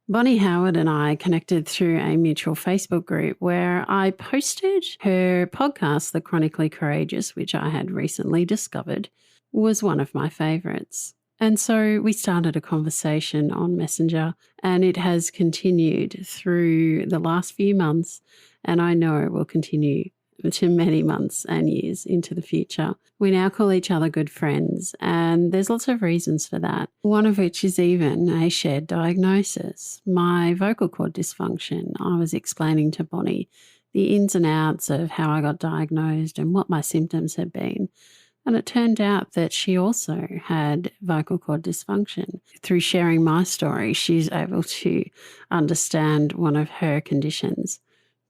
Bonnie Howard and I connected through a mutual Facebook group where I posted her podcast, The Chronically Courageous, which I had recently discovered was one of my favourites. And so we started a conversation on Messenger, and it has continued through the last few months, and I know it will continue to many months and years into the future. We now call each other good friends, and there's lots of reasons for that. One of which is even a shared diagnosis. My vocal cord dysfunction. I was explaining to Bonnie the ins and outs of how I got diagnosed and what my symptoms had been. And it turned out that she also had vocal cord dysfunction. Through sharing my story, she's able to understand one of her conditions.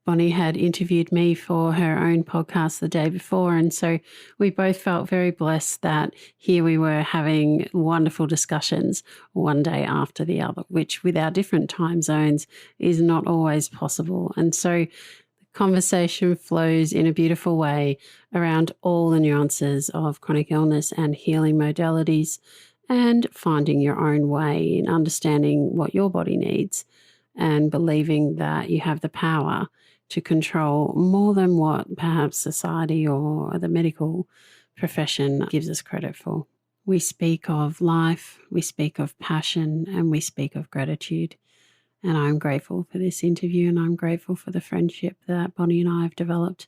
Bonnie had interviewed me for her own podcast the day before, and so we both felt very blessed that here we were having wonderful discussions one day after the other, which with our different time zones is not always possible. And so the conversation flows in a beautiful way around all the nuances of chronic illness and healing modalities and finding your own way in understanding what your body needs and believing that you have the power to control more than what perhaps society or the medical profession gives us credit for. We speak of life, we speak of passion, and we speak of gratitude. And I'm grateful for this interview, and I'm grateful for the friendship that Bonnie and I have developed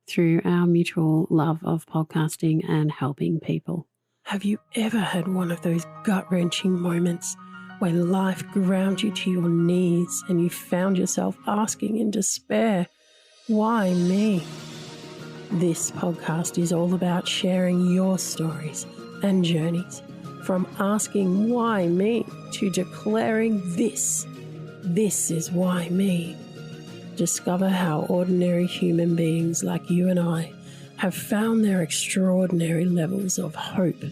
through our mutual love of podcasting and helping people. Have you ever had one of those gut-wrenching moments where life ground you to your knees and you found yourself asking in despair, why me? This podcast is all about sharing your stories and journeys, from asking why me to declaring this is why me. Discover how ordinary human beings like you and I have found their extraordinary levels of hope,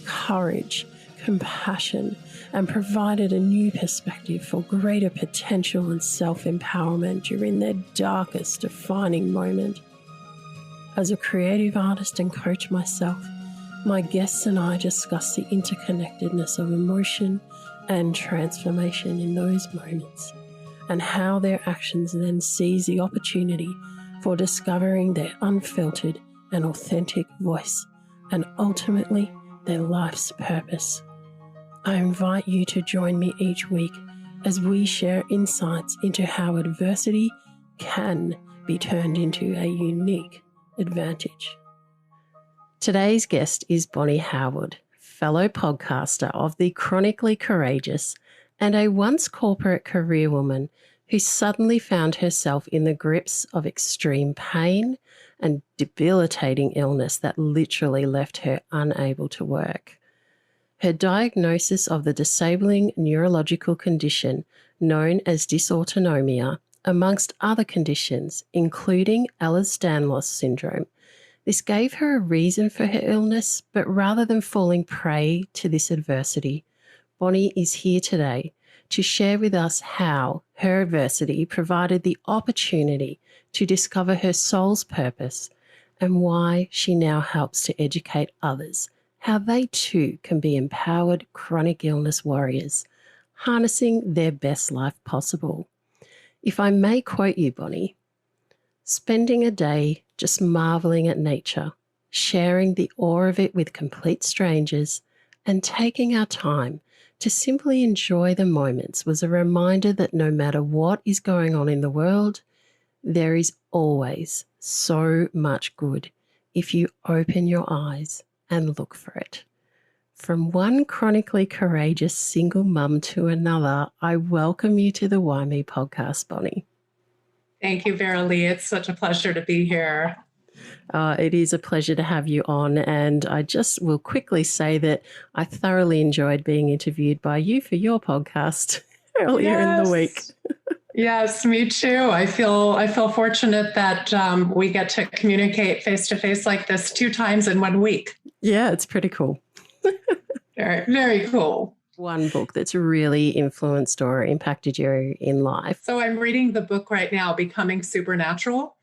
courage, compassion, and provided a new perspective for greater potential and self-empowerment during their darkest defining moment. As a creative artist and coach myself, my guests and I discuss the interconnectedness of emotion and transformation in those moments, and how their actions then seize the opportunity for discovering their unfiltered and authentic voice, and ultimately their life's purpose. I invite you to join me each week as we share insights into how adversity can be turned into a unique advantage. Today's guest is Bonnie Howard, fellow podcaster of The Chronically Courageous and a once corporate career woman who suddenly found herself in the grips of extreme pain and debilitating illness that literally left her unable to work. Her diagnosis of the disabling neurological condition known as dysautonomia, amongst other conditions, including Ehlers-Danlos syndrome. This gave her a reason for her illness, but rather than falling prey to this adversity, Bonnie is here today to share with us how her adversity provided the opportunity to discover her soul's purpose and why she now helps to educate others how they too can be empowered chronic illness warriors, harnessing their best life possible. If I may quote you, Bonnie, spending a day just marvelling at nature, sharing the awe of it with complete strangers, and taking our time to simply enjoy the moments was a reminder that no matter what is going on in the world, there is always so much good if you open your eyes and look for it. From one chronically courageous single mum to another, I welcome you to the WhyMe podcast, Bonnie. Thank you, Vera-Lee. It's such a pleasure to be here. It is a pleasure to have you on, and I just will quickly say that I thoroughly enjoyed being interviewed by you for your podcast earlier in the week. Yes, me too. I feel fortunate that we get to communicate face to face like this 2 times in 1 week. Yeah, it's pretty cool. Very, very cool. One book that's really influenced or impacted you in life? So I'm reading the book right now, Becoming Supernatural.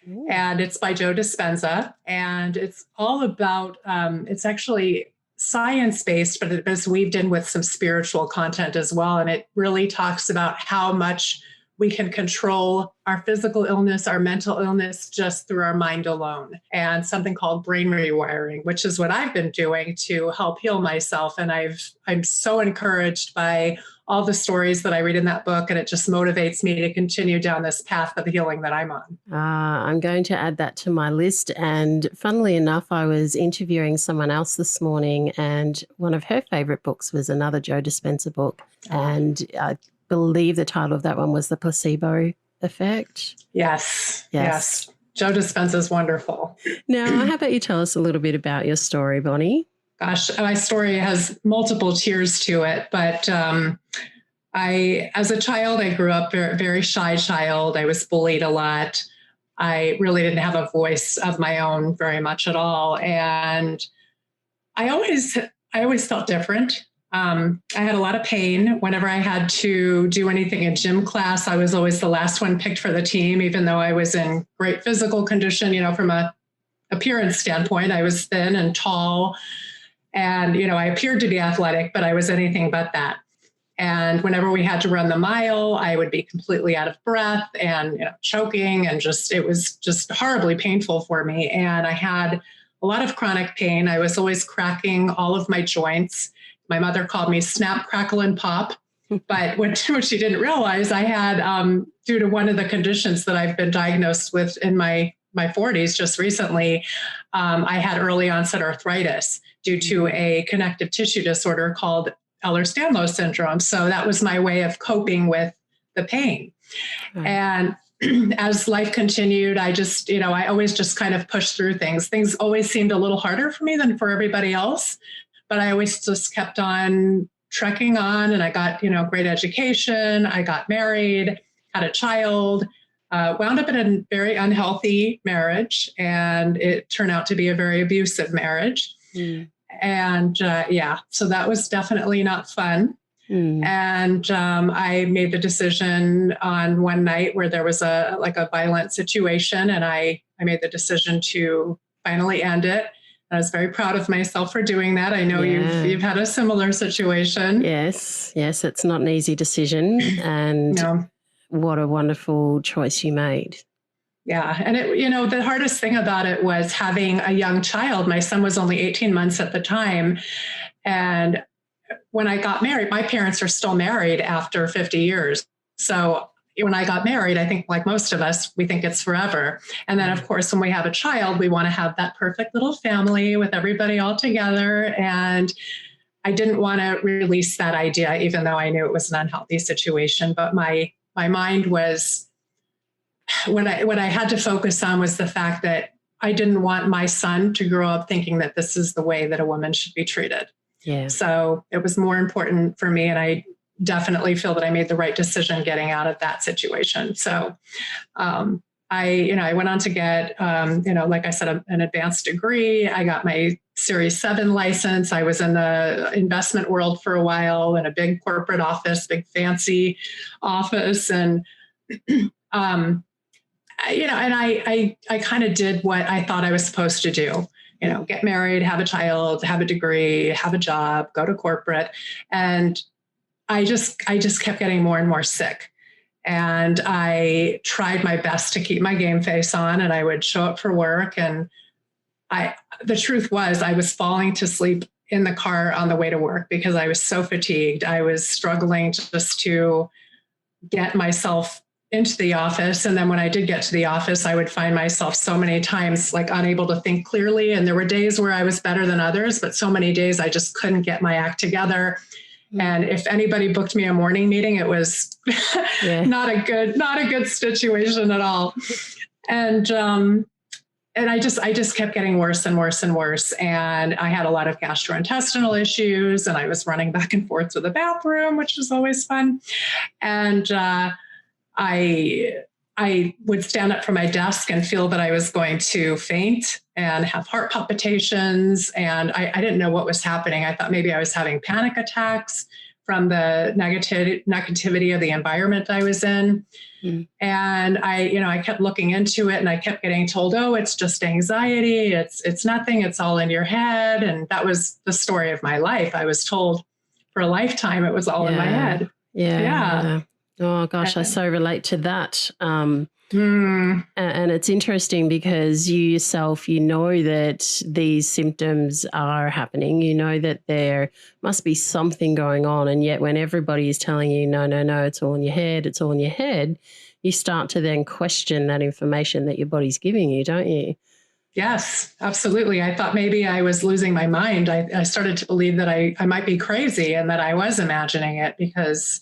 Ooh. And it's by Joe Dispenza. And it's all about, it's actually science-based, but it is weaved in with some spiritual content as well. And it really talks about how much we can control our physical illness, our mental illness, just through our mind alone. And something called brain rewiring, which is what I've been doing to help heal myself. And I'm so encouraged by all the stories that I read in that book, and it just motivates me to continue down this path of healing that I'm on. I'm going to add that to my list. And funnily enough, I was interviewing someone else this morning, and one of her favourite books was another Joe Dispenza book. And I believe the title of that one was The Placebo Effect. Yes. Joe Dispenza is wonderful. Now, how about you tell us a little bit about your story, Bonnie? Gosh, my story has multiple tiers to it, but as a child, I grew up very, very shy child. I was bullied a lot. I really didn't have a voice of my own very much at all. And I always felt different. I had a lot of pain. Whenever I had to do anything in gym class, I was always the last one picked for the team, even though I was in great physical condition, from a appearance standpoint. I was thin and tall. And, I appeared to be athletic, but I was anything but that. And whenever we had to run the mile, I would be completely out of breath and choking, and it was just horribly painful for me. And I had a lot of chronic pain. I was always cracking all of my joints. My mother called me snap, crackle, and pop. But what she didn't realize, I had, due to one of the conditions that I've been diagnosed with in my 40s just recently, I had early onset arthritis due to a connective tissue disorder called Ehlers-Danlos syndrome. So that was my way of coping with the pain. Right. And as life continued, I just, I always just kind of pushed through things. Things always seemed a little harder for me than for everybody else, but I always just kept on trekking on, and I got, great education. I got married, had a child, wound up in a very unhealthy marriage, and it turned out to be a very abusive marriage. Mm. And so that was definitely not fun. Mm. And I made the decision on one night where there was a violent situation, and I made the decision to finally end it. I was very proud of myself for doing that. I know you've had a similar situation. Yes, it's not an easy decision, and no. What a wonderful choice you made. Yeah. And it, the hardest thing about it was having a young child. My son was only 18 months at the time. And when I got married, my parents are still married after 50 years. So when I got married, I think like most of us, we think it's forever. And then of course, when we have a child, we want to have that perfect little family with everybody all together. And I didn't want to release that idea, even though I knew it was an unhealthy situation. But my mind was, what I had to focus on was the fact that I didn't want my son to grow up thinking that this is the way that a woman should be treated. Yeah. So it was more important for me, and I definitely feel that I made the right decision getting out of that situation. So I went on to get, like I said, an advanced degree. I got my Series 7 license. I was in the investment world for a while in a big corporate office, big fancy office. And, I kind of did what I thought I was supposed to do, get married, have a child, have a degree, have a job, go to corporate. And I just kept getting more and more sick. And I tried my best to keep my game face on, and I would show up for work. And the truth was I was falling to sleep in the car on the way to work because I was so fatigued. I was struggling just to get myself into the office. And then when I did get to the office, I would find myself so many times like unable to think clearly. And there were days where I was better than others, but so many days I just couldn't get my act together. And if anybody booked me a morning meeting, it was not a good situation at all. And I just kept getting worse and worse and worse. And I had a lot of gastrointestinal issues, and I was running back and forth to the bathroom, which was always fun. And I would stand up from my desk and feel that I was going to faint and have heart palpitations. And I didn't know what was happening. I thought maybe I was having panic attacks. from the negativity of the environment I was in. And I kept looking into it, and I kept getting told, oh, it's just anxiety. It's nothing. It's all in your head. And that was the story of my life. I was told for a lifetime it was all in my head. Yeah. Oh gosh, I so relate to that. And it's interesting because you yourself, you know that these symptoms are happening. You know that there must be something going on. And yet when everybody is telling you, no, it's all in your head, it's all in your head, you start to then question that information that your body's giving you, don't you? Yes, absolutely. I thought maybe I was losing my mind. I started to believe that I might be crazy and that I was imagining it because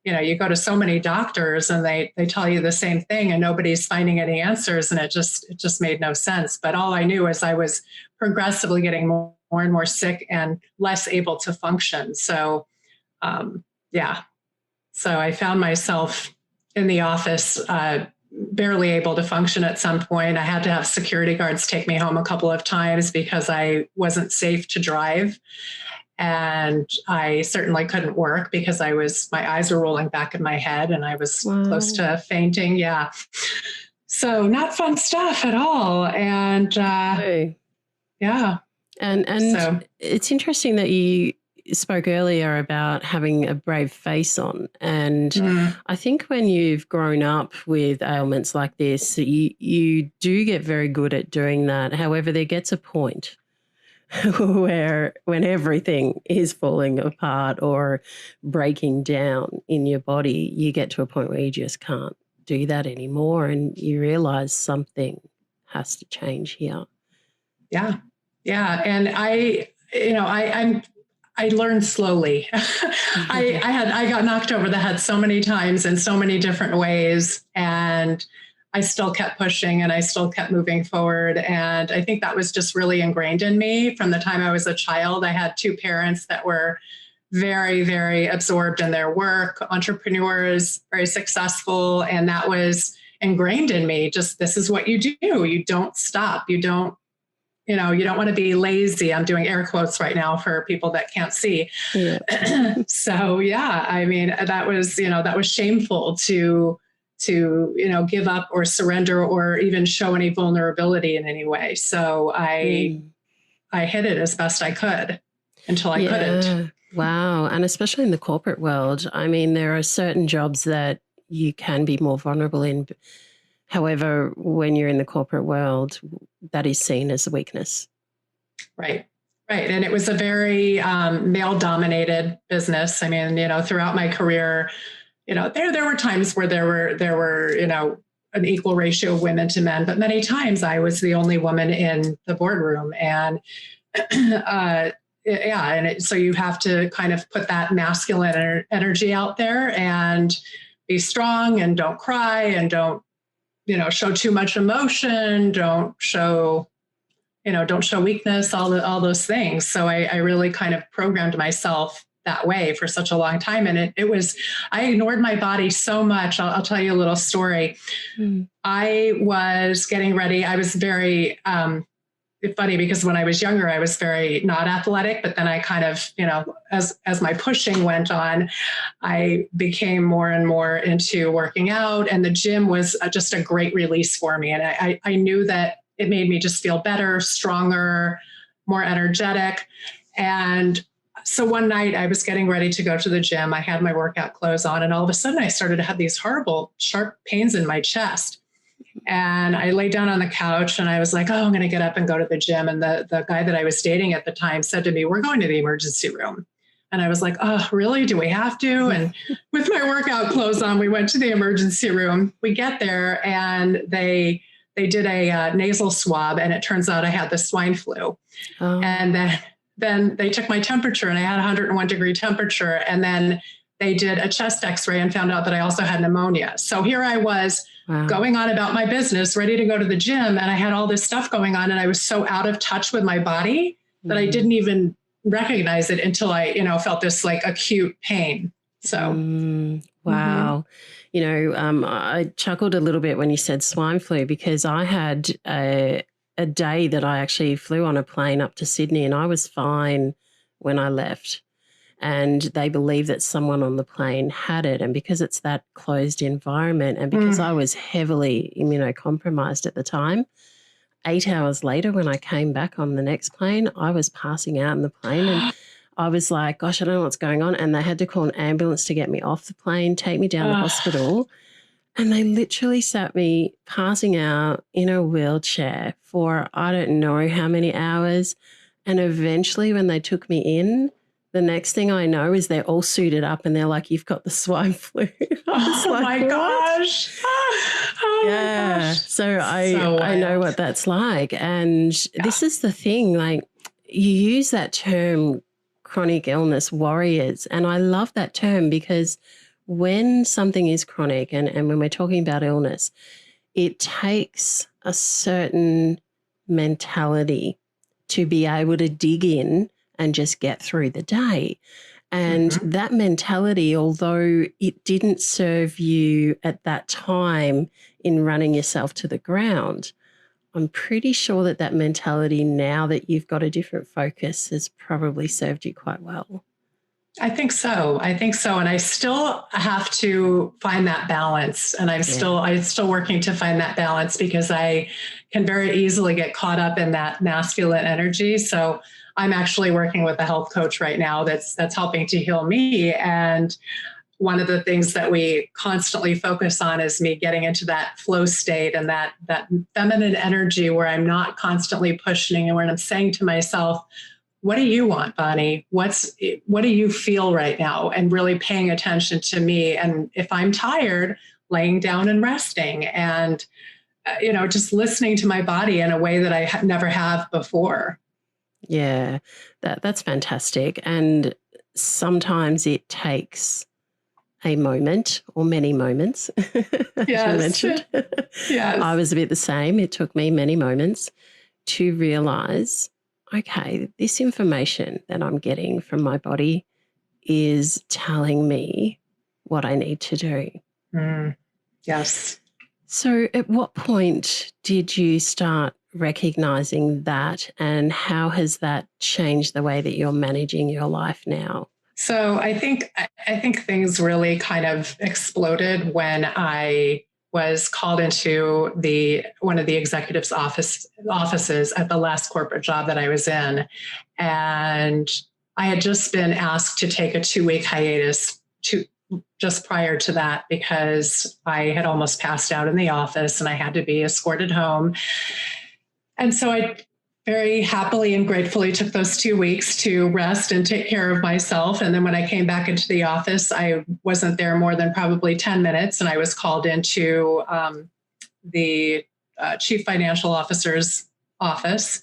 you go to so many doctors and they tell you the same thing and nobody's finding any answers. And it just made no sense. But all I knew is I was progressively getting more and more sick and less able to function. So, So I found myself in the office, barely able to function at some point. I had to have security guards take me home a couple of times because I wasn't safe to drive. And I certainly couldn't work because my eyes were rolling back in my head and I was close to fainting. Yeah. So not fun stuff at all. And yeah. And so it's interesting that you spoke earlier about having a brave face on. And I think when you've grown up with ailments like this, you do get very good at doing that. However, there gets a point where when everything is falling apart or breaking down in your body, you get to a point where you just can't do that anymore and you realize something has to change here. Yeah. Yeah. And I learned slowly. I got knocked over the head so many times in so many different ways, and I still kept pushing and I still kept moving forward. And I think that was just really ingrained in me from the time I was a child. I had two parents that were very, very absorbed in their work, entrepreneurs, very successful. And that was ingrained in me. Just, this is what you do. You don't stop. You don't want to be lazy. I'm doing air quotes right now for people that can't see. Yeah. So yeah, I mean, that was shameful to give up or surrender or even show any vulnerability in any way. So I hid it as best I could until I couldn't. Wow. And especially in the corporate world, I mean, there are certain jobs that you can be more vulnerable in. However, when you're in the corporate world, that is seen as a weakness. Right. Right. And it was a very male-dominated business. I mean, throughout my career, there were times where there were an equal ratio of women to men, but many times I was the only woman in the boardroom. And so you have to kind of put that masculine energy out there and be strong and don't cry and don't show too much emotion, don't show weakness, all those things. So I really kind of programmed myself that way for such a long time. And I ignored my body so much. I'll tell you a little story. I was getting ready. I was very, funny because when I was younger, I was very not athletic, but then I kind of, as my pushing went on, I became more and more into working out, and the gym was just a great release for me. And I knew that it made me just feel better, stronger, more energetic. And so one night I was getting ready to go to the gym. I had my workout clothes on, and all of a sudden I started to have these horrible, sharp pains in my chest. And I laid down on the couch and I was like, oh, I'm going to get up and go to the gym. And the guy that I was dating at the time said to me, we're going to the emergency room. And I was like, oh, really? Do we have to? And with my workout clothes on, we went to the emergency room. We get there and they did a nasal swab, and it turns out I had the swine flu. Oh. And then they took my temperature and I had 101 degree temperature. And then they did a chest x-ray and found out that I also had pneumonia. So here I was going on about my business, ready to go to the gym. And I had all this stuff going on. And I was so out of touch with my body that I didn't even recognize it until I, felt this like acute pain. So, wow. I chuckled a little bit when you said swine flu, because I had a day that I actually flew on a plane up to Sydney and I was fine when I left. and they believe that someone on the plane had it. And because it's that closed environment, and because I was heavily immunocompromised at the time, 8 hours later when I came back on the next plane, I was passing out in the plane, and I was like, gosh, I don't know what's going on. And they had to call an ambulance to get me off the plane, take me down to hospital. And they literally sat me passing out in a wheelchair for I don't know how many hours. And eventually when they took me in, the next thing I know is they're all suited up and they're like, you've got the swine flu. Oh my gosh. Oh yeah. My gosh. So I know what that's like. And this is the thing, like you use that term chronic illness warriors. And I love that term because when something is chronic and when we're talking about illness, it takes a certain mentality to be able to dig in and just get through the day. And that mentality, although it didn't serve you at that time in running yourself to the ground, I'm pretty sure that mentality, now that you've got a different focus, has probably served you quite well. I think so. And I still have to find that balance. And I'm still working to find that balance because I can very easily get caught up in that masculine energy. So I'm actually working with a health coach right now that's helping to heal me. And one of the things that we constantly focus on is me getting into that flow state and that feminine energy where I'm not constantly pushing and when I'm saying to myself, what do you want, Bonnie? What do you feel right now? And really paying attention to me. And if I'm tired, laying down and resting and, just listening to my body in a way that I never have before. Yeah, that's fantastic. And sometimes it takes a moment or many moments, as you mentioned. Yes. I was a bit the same. It took me many moments to realize, okay, this information that I'm getting from my body is telling me what I need to do. Yes. So at what point did you start recognizing that, and how has that changed the way that you're managing your life now? So I think things really kind of exploded when I was called into one of the executive's offices at the last corporate job that I was in. And I had just been asked to take a 2-week hiatus just prior to that because I had almost passed out in the office and I had to be escorted home. And so I very happily and gratefully took those 2 weeks to rest and take care of myself. And then when I came back into the office, I wasn't there more than probably 10 minutes. And I was called into the chief financial officer's office.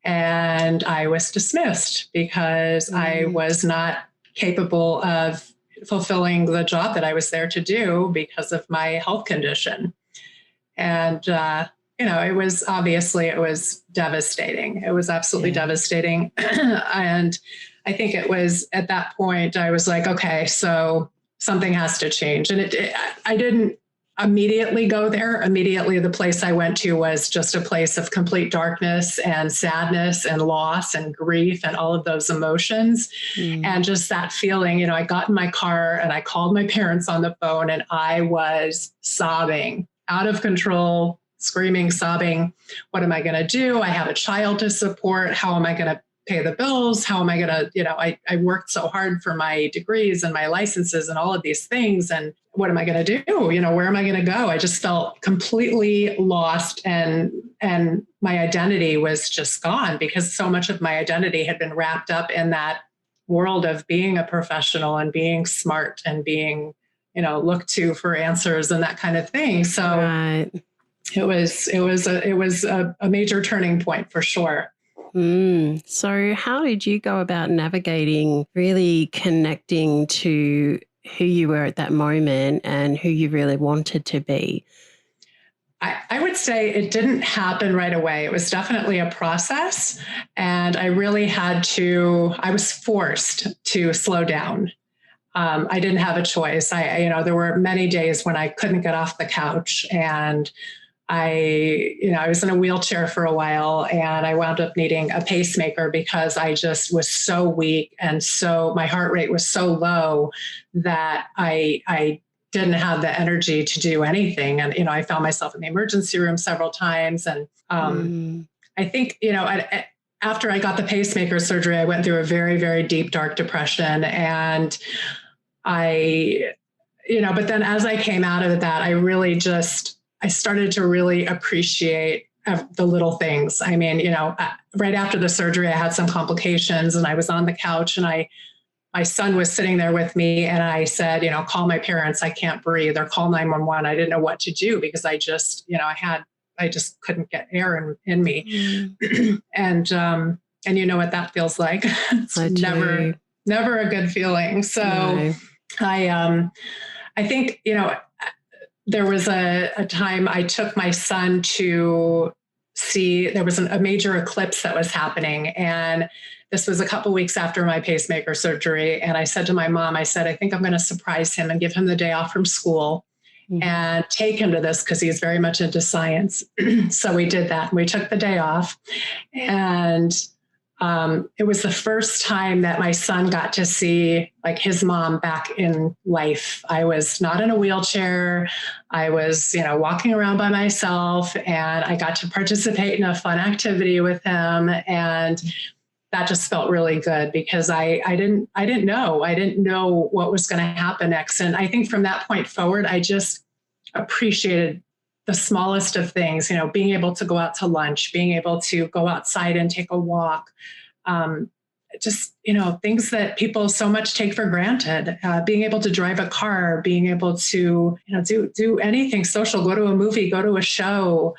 And I was dismissed because I was not capable of fulfilling the job that I was there to do because of my health condition. And, it was devastating. It was absolutely devastating. And I think it was at that point, I was like, okay, so something has to change. And I didn't immediately go there. Immediately, the place I went to was just a place of complete darkness and sadness and loss and grief and all of those emotions. And just that feeling, I got in my car and I called my parents on the phone and I was sobbing, out of control, screaming, sobbing. What am I going to do? I have a child to support. How am I going to pay the bills? How am I going to, I worked so hard for my degrees and my licenses and all of these things. And what am I going to do? Where am I going to go? I just felt completely lost and my identity was just gone because so much of my identity had been wrapped up in that world of being a professional and being smart and being, looked to for answers and that kind of thing. So Right. It was a major turning point for sure. So how did you go about navigating really connecting to who you were at that moment and who you really wanted to be? I would say it didn't happen right away. It was definitely a process. And I really I was forced to slow down. I didn't have a choice. There were many days when I couldn't get off the couch and I was in a wheelchair for a while, and I wound up needing a pacemaker because I just was so weak, and so my heart rate was so low that I didn't have the energy to do anything. And, I found myself in the emergency room several times. And I think, after I got the pacemaker surgery, I went through a very, very deep, dark depression. And but then as I came out of that, I started to really appreciate the little things. I mean, right after the surgery, I had some complications, and I was on the couch, and my son was sitting there with me, and I said, call my parents. I can't breathe, or call 911. I didn't know what to do because I just, I just couldn't get air in me. And you know what that feels like. It's never a good feeling. So no. I think, there was a time I took my son to see, there was a major eclipse that was happening. And this was a couple of weeks after my pacemaker surgery. And I said to my mom, I think I'm going to surprise him and give him the day off from school and take him to this because he's very much into science. So we did that. We took the day off. And it was the first time that my son got to see like his mom back in life. I was not in a wheelchair. I was, walking around by myself, and I got to participate in a fun activity with him. And that just felt really good because I didn't know what was going to happen next. And I think from that point forward, I just appreciated the smallest of things, being able to go out to lunch, being able to go outside and take a walk, things that people so much take for granted, being able to drive a car, being able to, do anything social, go to a movie, go to a show,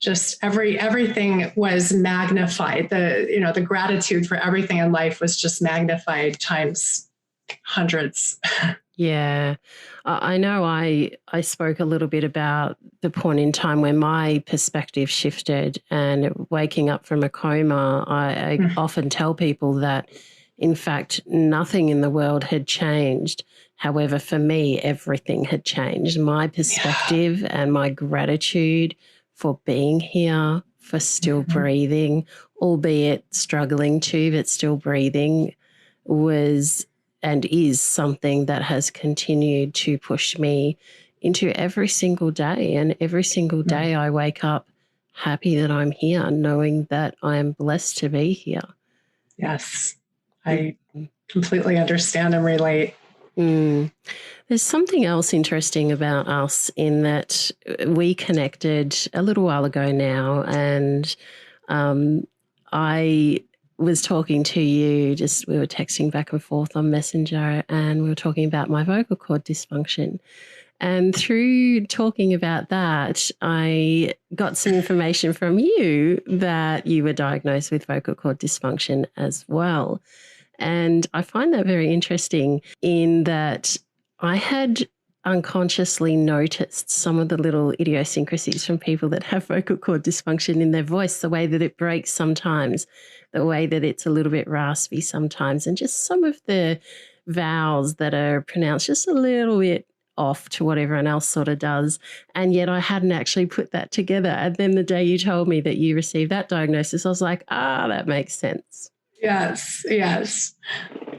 just everything was magnified. The gratitude for everything in life was just magnified times hundreds. Yeah. I know I spoke a little bit about the point in time when my perspective shifted, and waking up from a coma. I often tell people that, in fact, nothing in the world had changed. However, for me, everything had changed. My perspective and my gratitude for being here, for still breathing, albeit struggling to, but still breathing, was and is something that has continued to push me into every single day. And every single day I wake up happy that I'm here, knowing that I am blessed to be here. Yes, I completely understand and relate. There's something else interesting about us in that we connected a little while ago now, and I was talking to you, we were texting back and forth on Messenger, and we were talking about my vocal cord dysfunction. And through talking about that, I got some information from you that you were diagnosed with vocal cord dysfunction as well. And I find that very interesting in that I had unconsciously noticed some of the little idiosyncrasies from people that have vocal cord dysfunction in their voice, the way that it breaks sometimes, the way that it's a little bit raspy sometimes, and just some of the vowels that are pronounced just a little bit off to what everyone else sort of does. And yet I hadn't actually put that together. And then the day you told me that you received that diagnosis, I was like, that makes sense. Yes.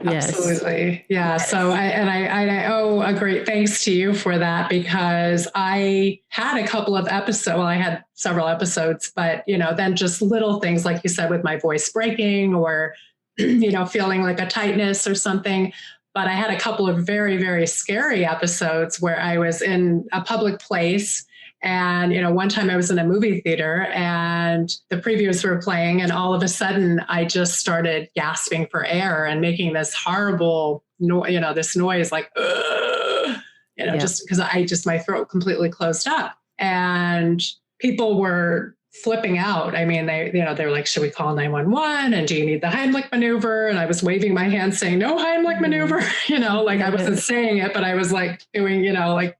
Absolutely. Yeah. Yes. So I owe a great thanks to you for that, because I had a couple of episodes. Well, I had several episodes, but, then just little things, like you said, with my voice breaking or, feeling like a tightness or something. But I had a couple of very, very scary episodes where I was in a public place. And, one time I was in a movie theater and the previews were playing, and all of a sudden I just started gasping for air and making this horrible this noise like, just because my throat completely closed up, and people were flipping out. I mean, they're like, should we call 911? And do you need the Heimlich maneuver? And I was waving my hand saying, no Heimlich maneuver, I wasn't saying it, but I was like doing,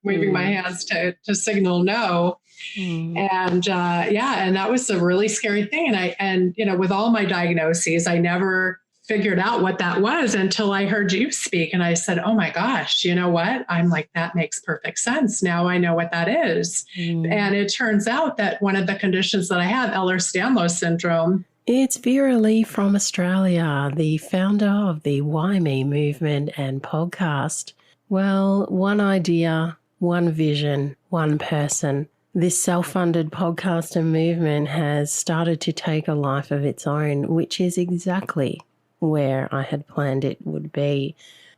waving my hands to signal no. And and that was a really scary thing. And with all my diagnoses, I never figured out what that was until I heard you speak. And I said, oh my gosh, you know what? I'm like, that makes perfect sense. Now I know what that is. And it turns out that one of the conditions that I have, Ehlers-Danlos syndrome. It's Vera-Lee from Australia, the founder of the WhyMe Movement and podcast. Well, one idea, one vision, one person. This self-funded podcast and movement has started to take a life of its own, which is exactly where I had planned it would be.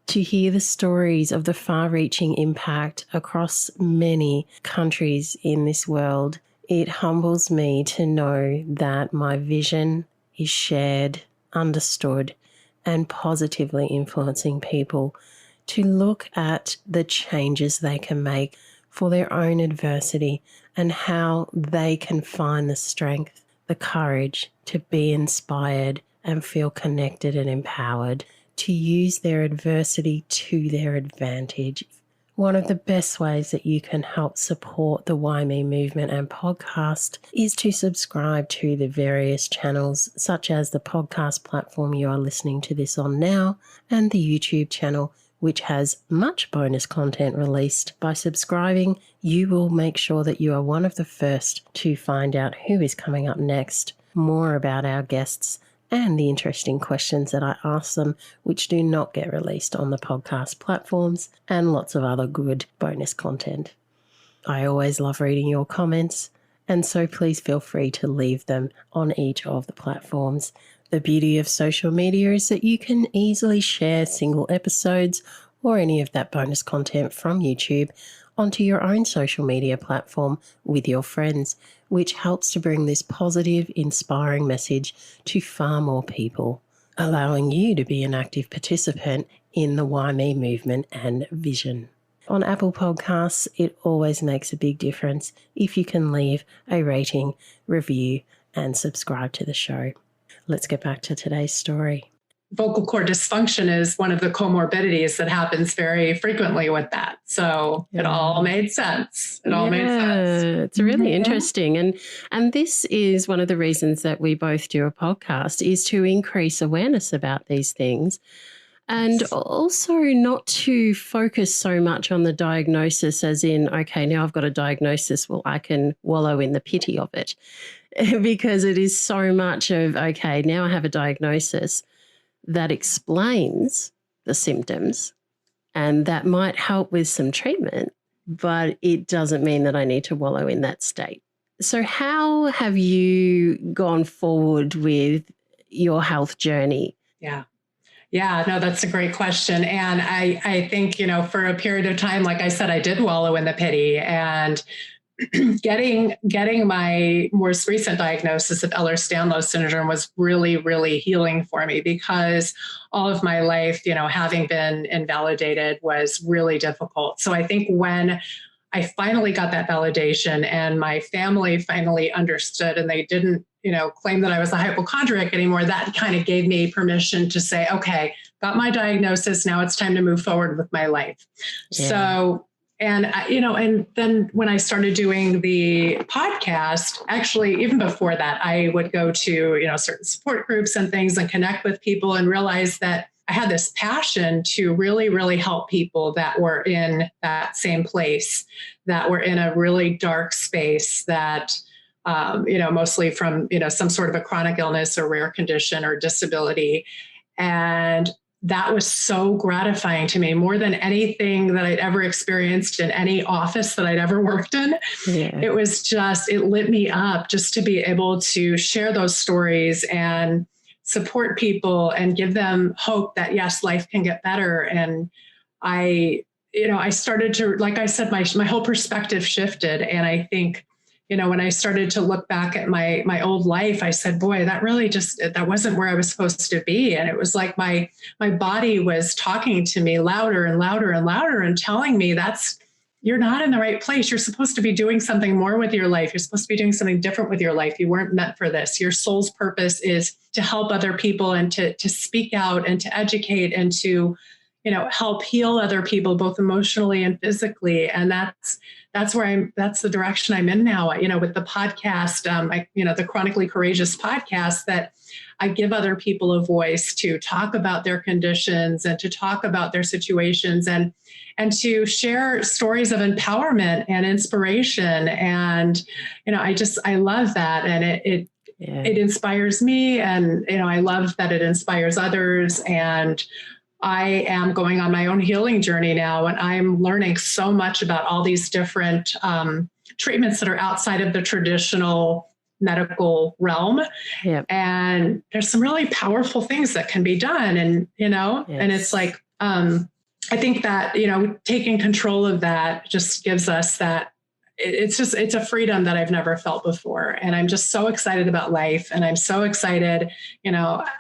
To hear the stories of the far-reaching impact across many countries in this world, it humbles me to know that my vision is shared, understood, and positively influencing people to look at the changes they can make for their own adversity and how they can find the strength, the courage to be inspired and feel connected and empowered to use their adversity to their advantage. One of the best ways that you can help support the WhyMe Movement and podcast is to subscribe to the various channels, such as the podcast platform you are listening to this on now and the YouTube channel, which has much bonus content released. By subscribing, you will make sure that you are one of the first to find out who is coming up next, more about our guests, and the interesting questions that I ask them, which do not get released on the podcast platforms, and lots of other good bonus content. I always love reading your comments, and so please feel free to leave them on each of the platforms. The beauty of social media is that you can easily share single episodes or any of that bonus content from YouTube onto your own social media platform with your friends, which helps to bring this positive, inspiring message to far more people, allowing you to be an active participant in the WhyMe movement and vision. On Apple Podcasts, it always makes a big difference if you can leave a rating, review, and subscribe to the show. Let's get back to today's story. Vocal cord dysfunction is one of the comorbidities that happens very frequently with that. So it all made sense. It all made sense. It's really interesting. And this is one of the reasons that we both do a podcast, is to increase awareness about these things. And also not to focus so much on the diagnosis as in, okay, now I've got a diagnosis, well, I can wallow in the pity of it. Because it is so much of, okay, now I have a diagnosis that explains the symptoms and that might help with some treatment, but it doesn't mean that I need to wallow in that state. So how have you gone forward with your health journey? Yeah, no, that's a great question. And I think, for a period of time, like I said, I did wallow in the pity, and getting my most recent diagnosis of Ehlers-Danlos syndrome was really, really healing for me, because all of my life, having been invalidated was really difficult. So I think when I finally got that validation and my family finally understood and they didn't, claim that I was a hypochondriac anymore, that kind of gave me permission to say, okay, got my diagnosis. Now it's time to move forward with my life. Yeah. So, and then when I started doing the podcast, actually, even before that, I would go to, certain support groups and things and connect with people and realize that I had this passion to really, really help people that were in that same place, that were in a really dark space, that, mostly from, some sort of a chronic illness or rare condition or disability. And that was so gratifying to me, more than anything that I'd ever experienced in any office that I'd ever worked in. Yeah. It was just, it lit me up just to be able to share those stories and support people and give them hope that, yes, life can get better. And I started to, like I said, my whole perspective shifted. And I think, when I started to look back at my old life, I said, boy, that really that wasn't where I was supposed to be. And it was like my body was talking to me louder and louder and louder and telling me you're not in the right place. You're supposed to be doing something more with your life. You're supposed to be doing something different with your life. You weren't meant for this. Your soul's purpose is to help other people and to speak out and to educate and to, help heal other people, both emotionally and physically. And that's the direction I'm in now, with the podcast, the Chronically Courageous podcast, that I give other people a voice to talk about their conditions and to talk about their situations and to share stories of empowerment and inspiration. And, I love that. And it inspires me. And, I love that it inspires others. And I am going on my own healing journey now, and I'm learning so much about all these different treatments that are outside of the traditional medical realm. Yep. And there's some really powerful things that can be done. And, and it's like, I think that, taking control of that just gives us that. It's a freedom that I've never felt before. And I'm just so excited about life. And I'm so excited,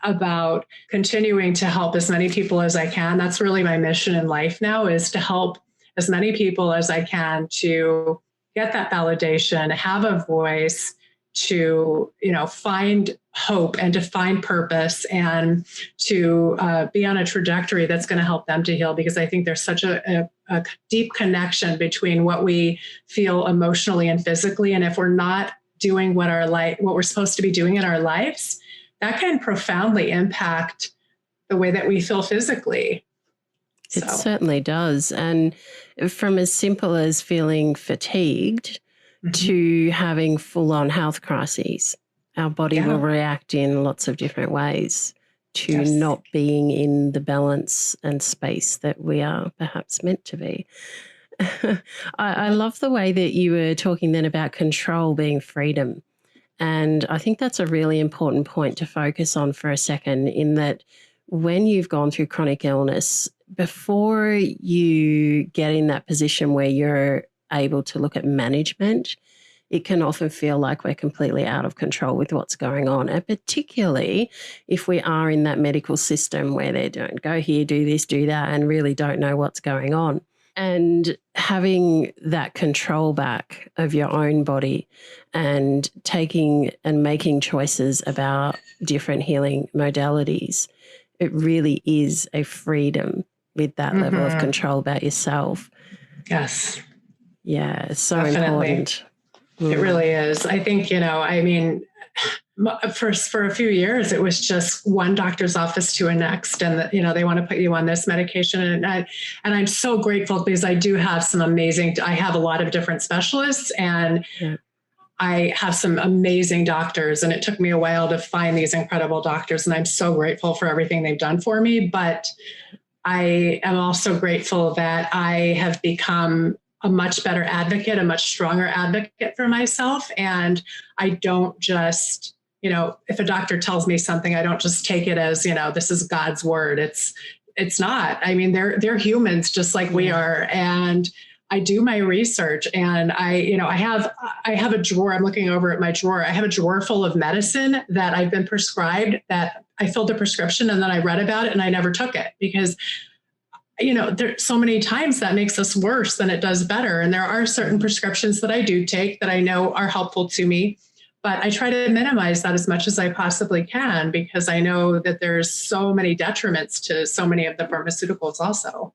about continuing to help as many people as I can. That's really my mission in life now, is to help as many people as I can to get that validation, have a voice, to, find hope and to find purpose, and to be on a trajectory that's going to help them to heal. Because I think there's such a deep connection between what we feel emotionally and physically. And if we're not doing what we're supposed to be doing in our lives, that can profoundly impact the way that we feel physically. It certainly does. And from as simple as feeling fatigued to having full-on health crises, our body will react in lots of different ways to not being in the balance and space that we are perhaps meant to be. I love the way that you were talking then about control being freedom. And I think that's a really important point to focus on for a second, in that when you've gone through chronic illness, before you get in that position where you're able to look at management, it can often feel like we're completely out of control with what's going on. And particularly if we are in that medical system where they're doing go here, do this, do that, and really don't know what's going on. And having that control back of your own body and taking and making choices about different healing modalities, it really is a freedom with that level of control about yourself. Yes. Yeah, it's so Definitely. important. It really is. I think, for a few years, it was just one doctor's office to a next. And, they want to put you on this medication. And I'm so grateful, because I do have I have a lot of different specialists, and I have some amazing doctors, and it took me a while to find these incredible doctors. And I'm so grateful for everything they've done for me. But I am also grateful that I have become a much better advocate, a much stronger advocate for myself. And I don't just, if a doctor tells me something, I don't just take it as, this is God's word. It's not. I mean, they're humans just like we are. And I do my research, and I have a drawer. I'm looking over at my drawer. I have a drawer full of medicine that I've been prescribed, that I filled a prescription and then I read about it and I never took it, because there's so many times that makes us worse than it does better. And there are certain prescriptions that I do take that I know are helpful to me, but I try to minimize that as much as I possibly can, because I know that there's so many detriments to so many of the pharmaceuticals also.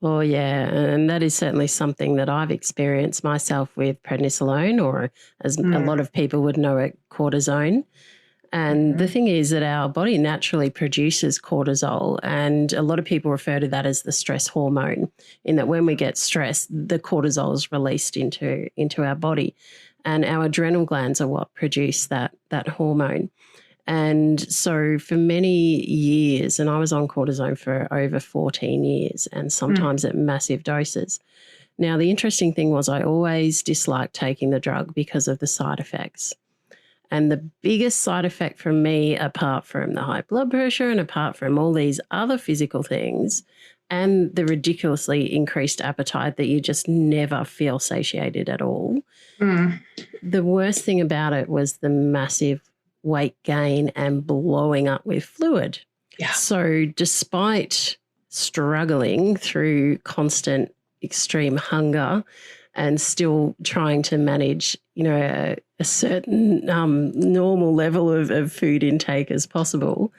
Oh, yeah. And that is certainly something that I've experienced myself with prednisolone, or as a lot of people would know it, cortisone. And the thing is that our body naturally produces cortisol, and a lot of people refer to that as the stress hormone, in that when we get stressed, the cortisol is released into our body, and our adrenal glands are what produce that hormone. And so for many years, and I was on cortisone for over 14 years, and sometimes at massive doses. Now, the interesting thing was I always disliked taking the drug because of the side effects. And the biggest side effect for me, apart from the high blood pressure and apart from all these other physical things and the ridiculously increased appetite that you just never feel satiated at all, the worst thing about it was the massive weight gain and blowing up with fluid. Yeah. So despite struggling through constant extreme hunger and still trying to manage, a certain normal level of food intake as possible,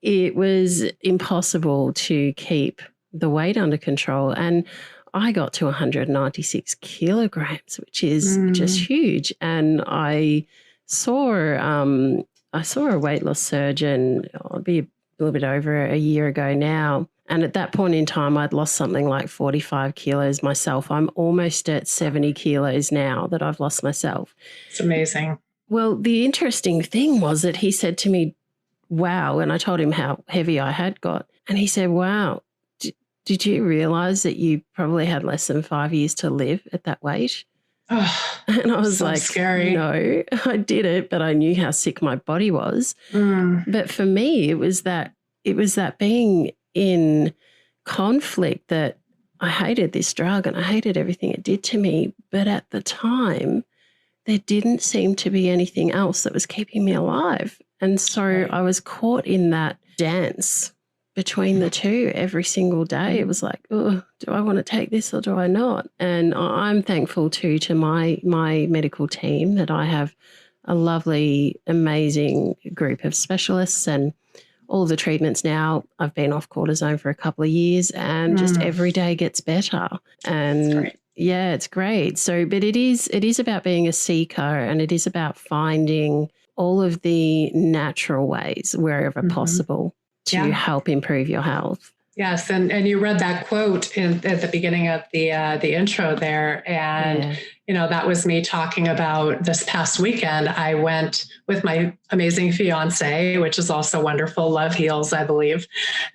it was impossible to keep the weight under control. And I got to 196 kilograms, which is just huge. And I saw I saw a weight loss surgeon, it'll be a little bit over a year ago now. And at that point in time, I'd lost something like 45 kilos myself. I'm almost at 70 kilos now that I've lost myself. It's amazing. Well, the interesting thing was that he said to me, wow, and I told him how heavy I had got. And he said, wow, did you realize that you probably had less than 5 years to live at that weight? Oh, and I was so like, scary. No, I did it, but I knew how sick my body was. But for me, it was that being in conflict that I hated this drug and I hated everything it did to me. But at the time, there didn't seem to be anything else that was keeping me alive. And so I was caught in that dance between the two every single day. It was like, oh, do I want to take this or do I not? And I'm thankful too to my medical team that I have a lovely, amazing group of specialists, and all of the treatments now, I've been off cortisone for a couple of years and just every day gets better. And yeah, it's great. So, but it is about being a seeker, and it is about finding all of the natural ways wherever possible to help improve your health. Yes, and you read that quote at the beginning of the intro there, and that was me talking about this past weekend. I went with my amazing fiance, which is also wonderful. Love heals, I believe,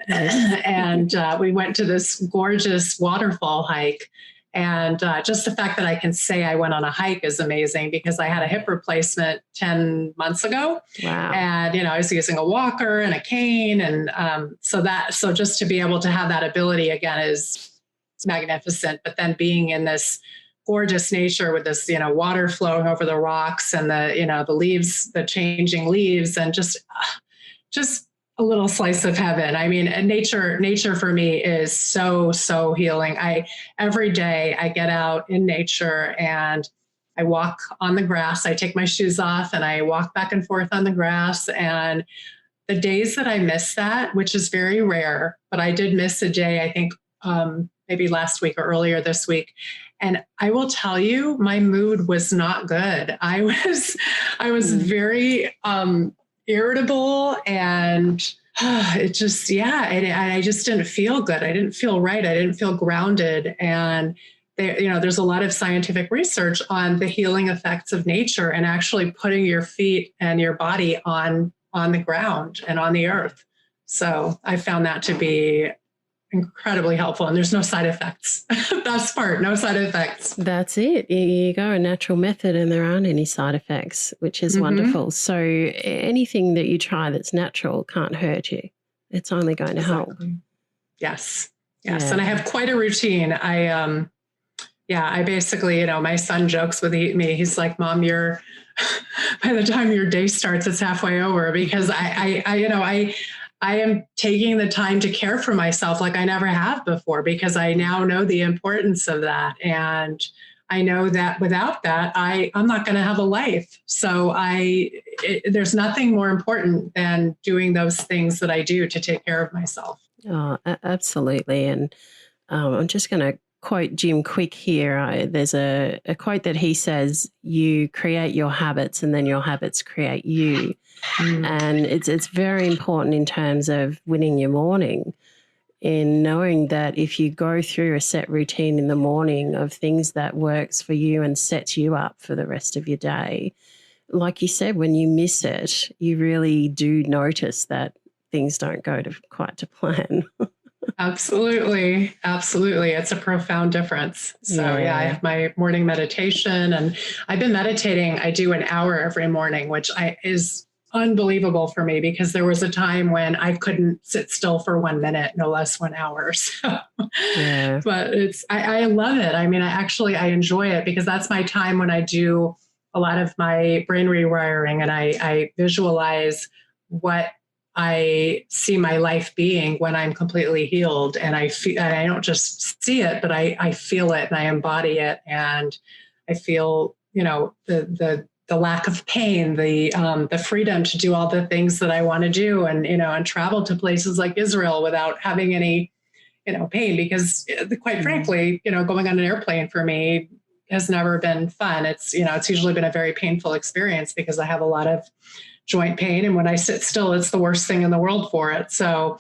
and we went to this gorgeous waterfall hike. And just the fact that I can say I went on a hike is amazing, because I had a hip replacement 10 months ago. Wow. And, I was using a walker and a cane. And so just to be able to have that ability again is magnificent. But then being in this gorgeous nature with this, water flowing over the rocks and the leaves, the changing leaves, and just a little slice of heaven. I mean, nature for me is so, so healing. Every day I get out in nature and I walk on the grass. I take my shoes off and I walk back and forth on the grass. And the days that I miss that, which is very rare, but I did miss a day, I think maybe last week or earlier this week. And I will tell you, my mood was not good. I was very irritable, and it just, I just didn't feel good. I didn't feel right. I didn't feel grounded. And there's a lot of scientific research on the healing effects of nature and actually putting your feet and your body on the ground and on the earth. So I found that to be incredibly helpful, and there's no side effects. Best part, no side effects. That's it. You go a natural method and there aren't any side effects, which is wonderful. So anything that you try that's natural can't hurt you. It's only going to help. Yes. Yeah. And I have quite a routine. I basically, my son jokes with me. He's like, Mom, by the time your day starts, it's halfway over, because I am taking the time to care for myself like I never have before, because I now know the importance of that. And I know that without that, I'm not going to have a life. So there's nothing more important than doing those things that I do to take care of myself. Oh, absolutely. And I'm just going to quote Jim Quick here. There's a quote that he says, you create your habits and then your habits create you. And it's very important in terms of winning your morning, in knowing that if you go through a set routine in the morning of things that works for you and sets you up for the rest of your day, like you said, when you miss it, you really do notice that things don't go quite to plan. Absolutely. It's a profound difference. So I have my morning meditation, and I've been meditating. I do an hour every morning, which is unbelievable for me, because there was a time when I couldn't sit still for 1 minute, no less 1 hour. So, but I love it. I mean, I enjoy it, because that's my time when I do a lot of my brain rewiring, and I visualize what I see my life being when I'm completely healed. And I don't just see it, but I feel it and I embody it. And I feel, the lack of pain, the freedom to do all the things that I want to do, and travel to places like Israel without having any, pain, because quite frankly, going on an airplane for me has never been fun. It's usually been a very painful experience, because I have a lot of joint pain. And when I sit still, it's the worst thing in the world for it. So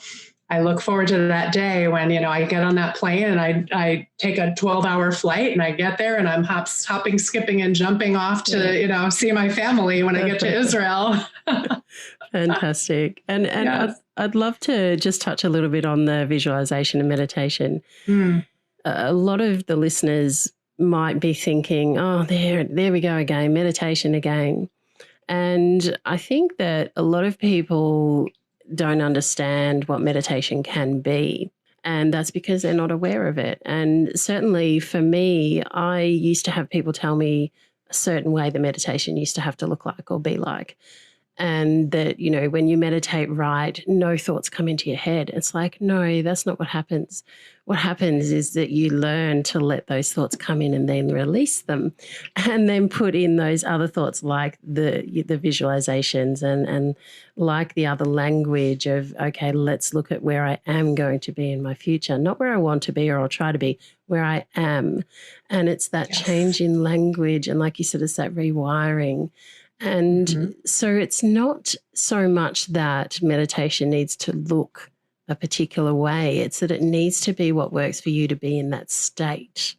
I look forward to that day when, I get on that plane and I take a 12-hour flight and I get there and I'm hopping, skipping and jumping off to, see my family when I get to Israel. Fantastic. And Yes. I'd love to just touch a little bit on the visualization and meditation. Mm. A lot of the listeners might be thinking, oh, there we go again, meditation again. And I think that a lot of people don't understand what meditation can be. And that's because they're not aware of it. And certainly for me, I used to have people tell me a certain way the meditation used to have to look like or be like. And that, when you meditate right, no thoughts come into your head. It's like, no, that's not what happens. What happens is that you learn to let those thoughts come in and then release them and then put in those other thoughts like the visualizations and like the other language of, okay, let's look at where I am going to be in my future, not where I want to be or I'll try to be, where I am. And it's that change in language. And like you said, it's that rewiring. And so it's not so much that meditation needs to look a particular way. It's that it needs to be what works for you to be in that state.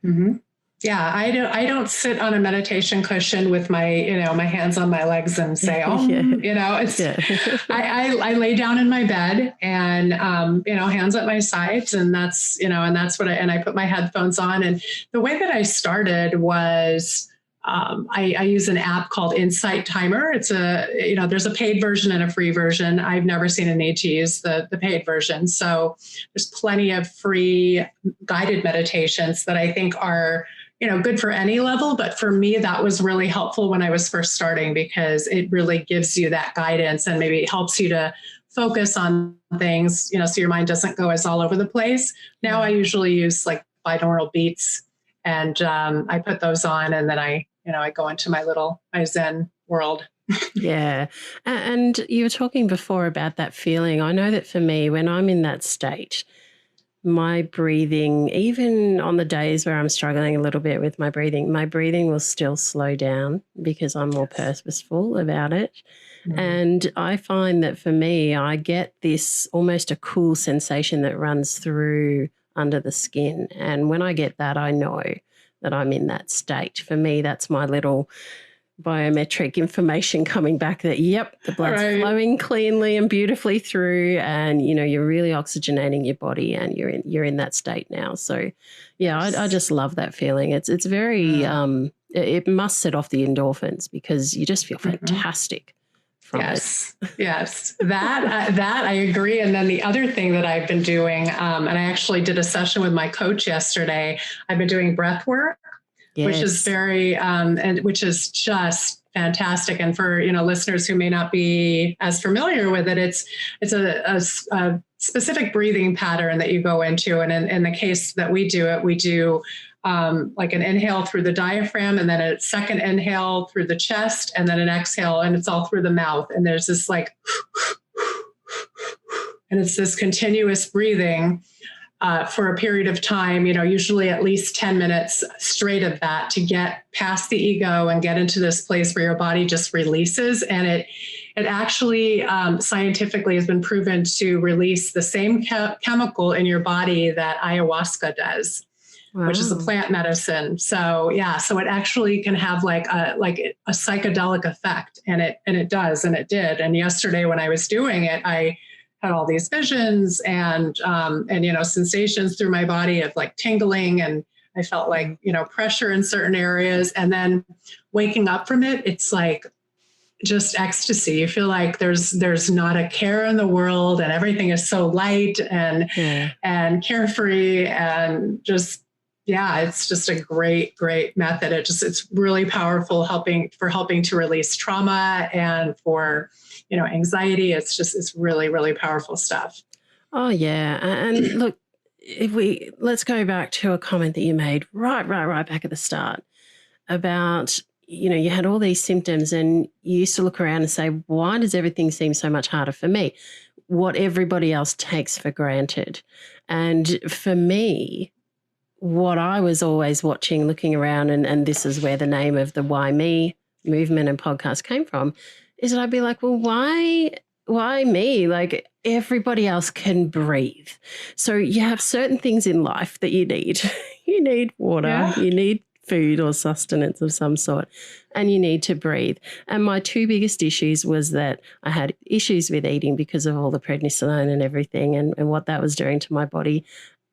Mm-hmm. Yeah, I don't sit on a meditation cushion with my, my hands on my legs and say, I lay down in my bed and, hands at my sides and that's, what I put my headphones on. And the way that I started was, I use an app called Insight Timer. It's there's a paid version and a free version. I've never seen a need to use the paid version. So there's plenty of free guided meditations that I think are, good for any level. But for me, that was really helpful when I was first starting because it really gives you that guidance and maybe it helps you to focus on things, so your mind doesn't go as all over the place. Now I usually use like binaural beats and I put those on and then I go into my Zen world. Yeah. And you were talking before about that feeling. I know that for me, when I'm in that state, my breathing, even on the days where I'm struggling a little bit with my breathing will still slow down because I'm more purposeful about it. Mm-hmm. And I find that for me, I get this almost a cool sensation that runs through under the skin. And when I get that, I know that I'm in that state. For me, that's my little biometric information coming back that, yep, the blood's flowing cleanly and beautifully through and, you're really oxygenating your body and you're in that state now. So, yeah, I just love that feeling. It's very, it must set off the endorphins because you just feel fantastic. Yes. That I agree. And then the other thing that I've been doing, and I actually did a session with my coach yesterday, I've been doing breath work, which is very, and which is just fantastic. And for, listeners who may not be as familiar with it, it's a specific breathing pattern that you go into. And in the case that we do it, we do like an inhale through the diaphragm and then a second inhale through the chest and then an exhale and it's all through the mouth. And there's this and it's this continuous breathing for a period of time, usually at least 10 minutes straight of that to get past the ego and get into this place where your body just releases. And it actually scientifically has been proven to release the same chemical in your body that ayahuasca does. Wow. Which is a plant medicine. So so it actually can have like a psychedelic effect, and it does, and it did. And yesterday when I was doing it, I had all these visions and sensations through my body of like tingling, and I felt like pressure in certain areas, and then waking up from it, it's like just ecstasy. You feel like there's not a care in the world, and everything is so light and carefree, and just. Yeah, it's just a great method. It's really powerful helping to release trauma and for, anxiety. It's really, really powerful stuff. Oh yeah. And look, let's go back to a comment that you made right back at the start about, you had all these symptoms and you used to look around and say, why does everything seem so much harder for me? What everybody else takes for granted. And for me, what I was always watching, looking around, and this is where the name of the WhyMe movement and podcast came from, is that I'd be like, well, why me? Like everybody else can breathe. So you have certain things in life that you need. You need water, Yeah. you need food or sustenance of some sort, and you need to breathe. And my two biggest issues was that I had issues with eating because of all the prednisolone and everything and what that was doing to my body,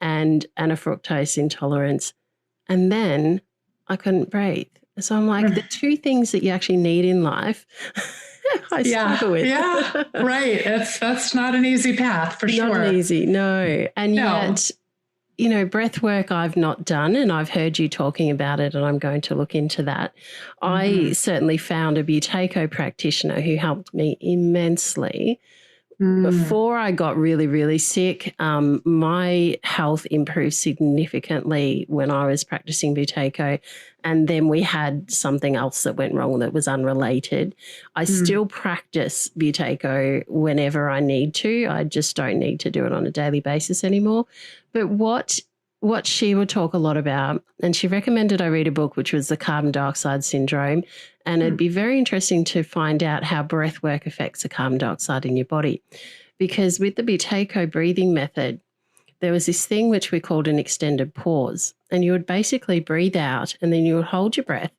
and a fructose intolerance. And then I couldn't breathe. So I'm like, the two things that you actually need in life, I struggle with. Yeah, right. That's not an easy path for sure. Not easy, no. And yet, you know, breath work I've not done, and I've heard you talking about it, and I'm going to look into that. I certainly found a Buteyko practitioner who helped me immensely. Before I got really, really sick, my health improved significantly when I was practicing Buteyko. And then we had something else that went wrong that was unrelated. I still practice Buteyko whenever I need to. I just don't need to do it on a daily basis anymore. But what she would talk a lot about, and she recommended I read a book, which was The Carbon Dioxide Syndrome. And it'd be very interesting to find out how breath work affects the carbon dioxide in your body. Because with the Buteyko breathing method, there was this thing which we called an extended pause. And you would basically breathe out and then you would hold your breath,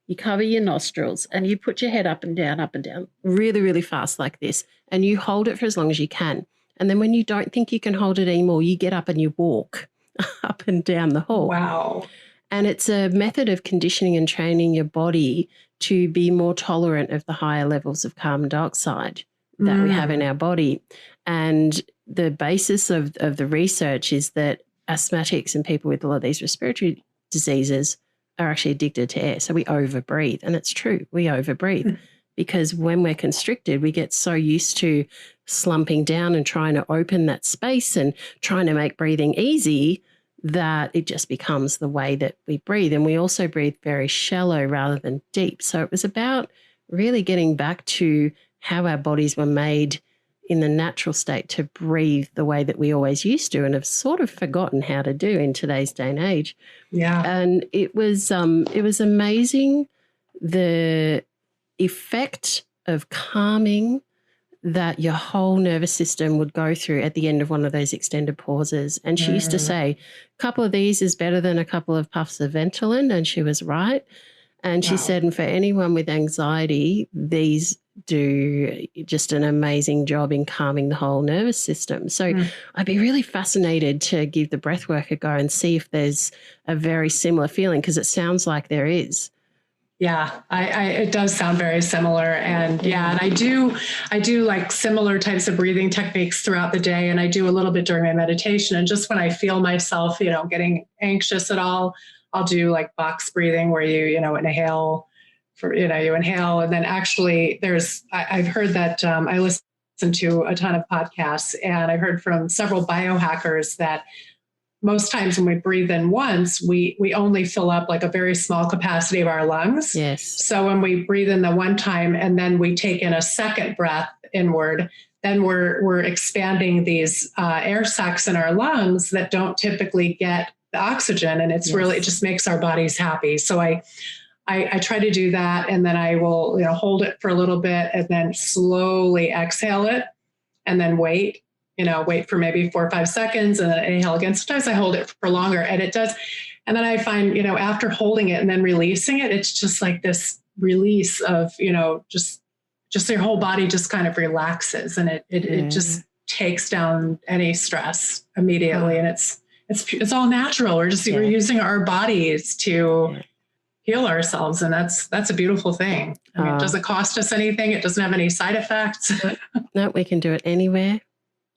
you cover your nostrils and you put your head up and down, really, really fast like this. And you hold it for as long as you can. And then when you don't think you can hold it anymore, you get up and you walk up and down the hall. Wow. And it's a method of conditioning and training your body to be more tolerant of the higher levels of carbon dioxide that we have in our body. And the basis of the research is that asthmatics and people with a lot of these respiratory diseases are actually addicted to air. So we overbreathe. And it's true, we overbreathe because when we're constricted, we get so used to slumping down and trying to open that space and trying to make breathing easy that it just becomes the way that we breathe. And we also breathe very shallow rather than deep. So it was about really getting back to how our bodies were made in the natural state to breathe the way that we always used to and have sort of forgotten how to do in today's day and age. Yeah. And it was amazing the effect of calming that your whole nervous system would go through at the end of one of those extended pauses. And she used to say, a couple of these is better than a couple of puffs of Ventolin, and she was right. And she said, and for anyone with anxiety, these do just an amazing job in calming the whole nervous system. So I'd be really fascinated to give the breath work a go and see if there's a very similar feeling, because it sounds like there is. Yeah, it does sound very similar. And and I do like similar types of breathing techniques throughout the day. And I do a little bit during my meditation. And just when I feel myself, getting anxious at all, I'll do like box breathing where you inhale you inhale. And then actually I've heard that I listen to a ton of podcasts and I've heard from several biohackers that most times when we breathe in once, we only fill up like a very small capacity of our lungs. Yes. So when we breathe in the one time and then we take in a second breath inward, then we're expanding these air sacs in our lungs that don't typically get the oxygen. And it's really, it just makes our bodies happy. So I try to do that. And then I will, hold it for a little bit and then slowly exhale it and then wait for maybe 4 or 5 seconds and then inhale again. Sometimes I hold it for longer and it does. And then I find, after holding it and then releasing it, it's just like this release of, just your whole body just kind of relaxes and it just takes down any stress immediately. And it's all natural. We're using our bodies to heal ourselves. And that's a beautiful thing. I mean, it doesn't cost us anything. It doesn't have any side effects. No, we can do it anywhere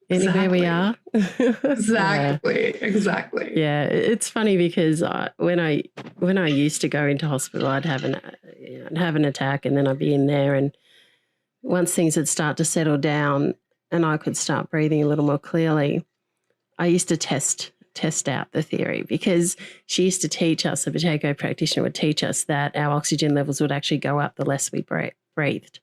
we are. Exactly. Yeah, it's funny because when I used to go into hospital, I'd have an attack, and then I'd be in there, and once things would start to settle down, and I could start breathing a little more clearly, I used to test out the theory, because she used to teach us, the Buteyko practitioner would teach us that our oxygen levels would actually go up the less we breathed.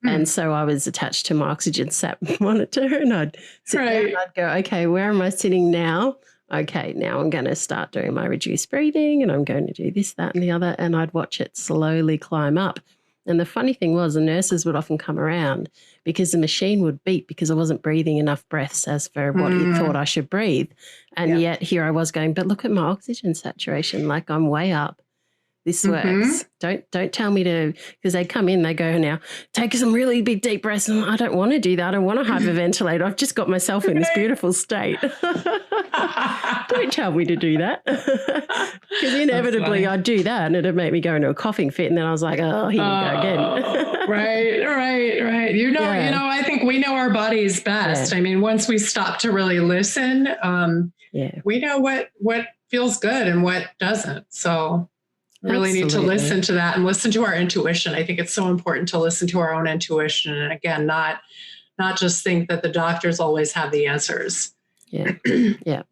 And so I was attached to my oxygen sat monitor and I'd sit there and I'd go, okay, where am I sitting now? Okay, now I'm going to start doing my reduced breathing and I'm going to do this, that and the other. And I'd watch it slowly climb up. And the funny thing was the nurses would often come around because the machine would beep because I wasn't breathing enough breaths as for what it thought I should breathe. And yet here I was going, but look at my oxygen saturation, like I'm way up. This works. Don't tell me to, because they come in, they go, now take some really big deep breaths. And I don't want to do that. I don't want to hyperventilate. I've just got myself in this beautiful state. Don't tell me to do that. Because inevitably I'd do that and it'd make me go into a coughing fit. And then I was like, oh, here we go again. Right. You know, I think we know our bodies best. I mean, once we stop to really listen, we know what feels good and what doesn't. So really need to listen to that and listen to our intuition. I think it's so important to listen to our own intuition. And again, not just think that the doctors always have the answers. Yeah.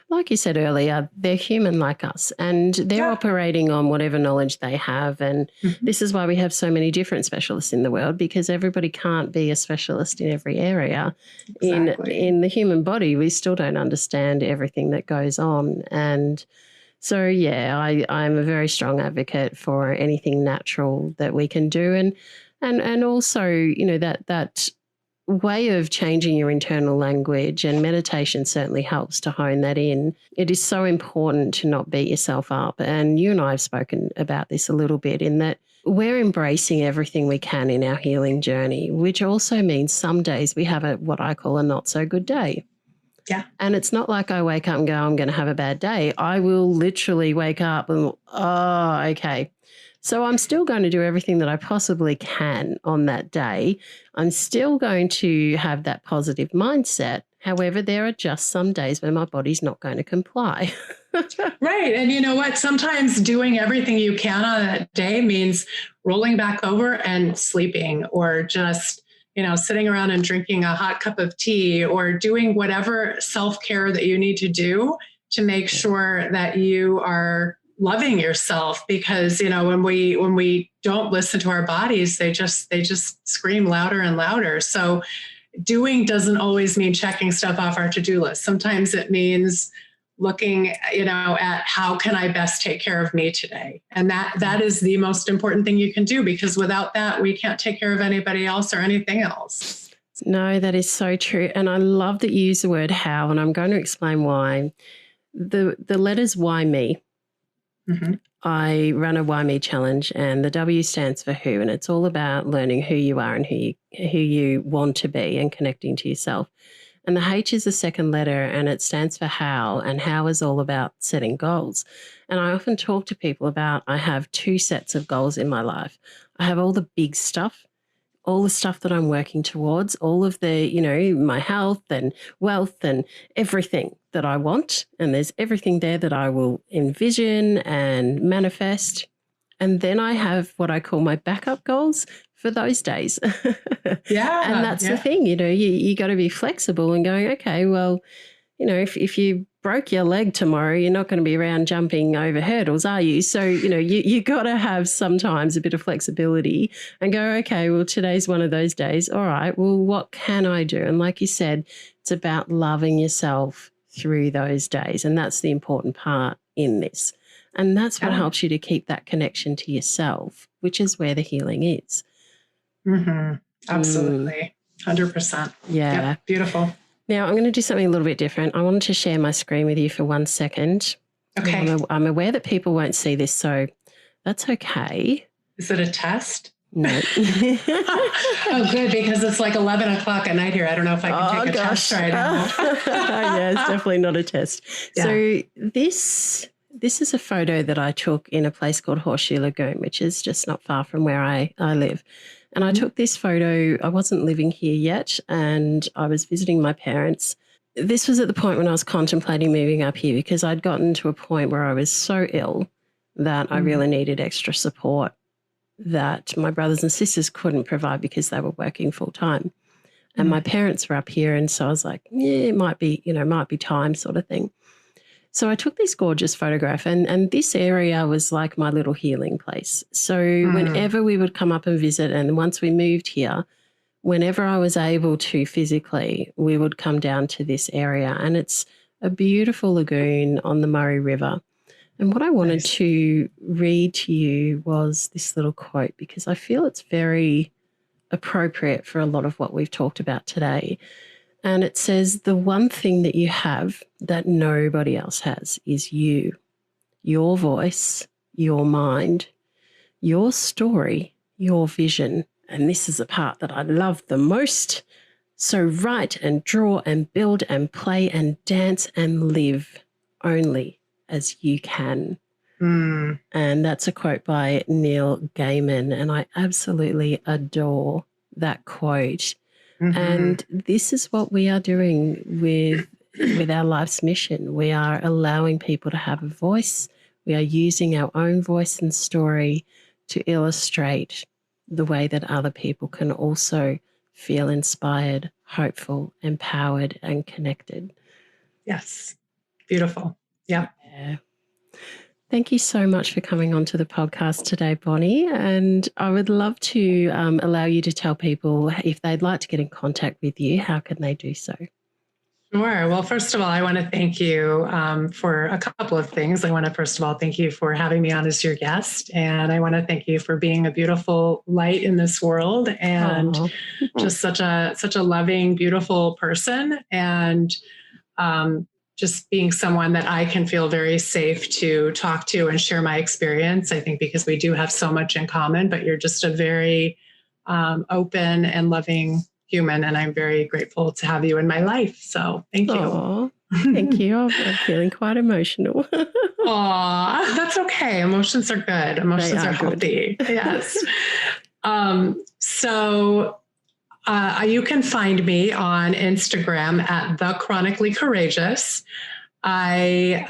Like you said earlier, they're human like us and they're operating on whatever knowledge they have. And this is why we have so many different specialists in the world, because everybody can't be a specialist in every area. Exactly. In the human body, we still don't understand everything that goes on. And so, I'm a very strong advocate for anything natural that we can do. And also, that way of changing your internal language, and meditation certainly helps to hone that in. It is so important to not beat yourself up. And you and I have spoken about this a little bit, in that we're embracing everything we can in our healing journey, which also means some days we have what I call a not so good day. Yeah. And it's not like I wake up and go, I'm going to have a bad day. I will literally wake up and, okay. So I'm still going to do everything that I possibly can on that day. I'm still going to have that positive mindset. However, there are just some days when my body's not going to comply. Right. And you know what? Sometimes doing everything you can on that day means rolling back over and sleeping, or just sitting around and drinking a hot cup of tea, or doing whatever self-care that you need to do to make sure that you are loving yourself. Because, when we don't listen to our bodies, they just scream louder and louder. So doing doesn't always mean checking stuff off our to-do list. Sometimes it means looking, at how can I best take care of me today? And that is the most important thing you can do, because without that, we can't take care of anybody else or anything else. No, that is so true. And I love that you use the word how, and I'm going to explain why. The letters WhyMe. I run a WhyMe challenge, and the W stands for who, and it's all about learning who you are and who you want to be and connecting to yourself. And the H is the second letter, and it stands for how, and how is all about setting goals. And I often talk to people about, I have two sets of goals in my life. I have all the big stuff, all the stuff that I'm working towards, all of the, my health and wealth and everything that I want. And there's everything there that I will envision and manifest. And then I have what I call my backup goals for those days. And that's the thing, you got to be flexible and going, okay, well, if you broke your leg tomorrow, you're not going to be around jumping over hurdles, are you? So, you got to have sometimes a bit of flexibility and go, okay, well, today's one of those days. All right, well, what can I do? And like you said, it's about loving yourself through those days. And that's the important part in this. And that's what helps you to keep that connection to yourself, which is where the healing is. Absolutely. 100%. Yeah. Yep. Beautiful. Now, I'm going to do something a little bit different. I wanted to share my screen with you for 1 second. Okay. I'm aware that people won't see this, so that's okay. Is it a test? No. Oh, good, because it's like 11 o'clock at night here. I don't know if I can take a test right now. Yeah, it's definitely not a test. Yeah. So this is a photo that I took in a place called Horseshoe Lagoon, which is just not far from where I live. And I took this photo. I wasn't living here yet, and I was visiting my parents. This was at the point when I was contemplating moving up here, because I'd gotten to a point where I was so ill that I really needed extra support that my brothers and sisters couldn't provide because they were working full time. And my parents were up here, and so I was like, yeah, it might be time, sort of thing. So I took this gorgeous photograph, and this area was like my little healing place. So whenever we would come up and visit, and once we moved here, whenever I was able to physically, we would come down to this area. And it's a beautiful lagoon on the Murray River. And what I wanted Nice. to read to you was this little quote, because I feel it's very appropriate for a lot of what we've talked about today. And it says, the one thing that you have that nobody else has is you, your voice, your mind, your story, your vision. And this is the part that I love the most. So write and draw and build and play and dance and live only as you can. Mm. And that's a quote by Neil Gaiman. And I absolutely adore that quote. Mm-hmm. And this is what we are doing with our life's mission. We are allowing people to have a voice. We are using our own voice and story to illustrate the way that other people can also feel inspired, hopeful, empowered, and connected. Yes. Beautiful. Yeah. Thank you so much for coming onto the podcast today, Bonnie. And I would love to allow you to tell people if they'd like to get in contact with you, how can they do so? Sure. Well, first of all, I want to thank you for a couple of things. I want to, first of all, thank you for having me on as your guest. And I want to thank you for being a beautiful light in this world and just such a loving, beautiful person. And just being someone that I can feel very safe to talk to and share my experience. I think because we do have so much in common, but you're just a very open and loving human. And I'm very grateful to have you in my life. So thank you. Aww, thank you. I'm feeling quite emotional. Aw, that's okay. Emotions are good. Emotions are healthy. Yes. You can find me on Instagram at The Chronically Courageous. I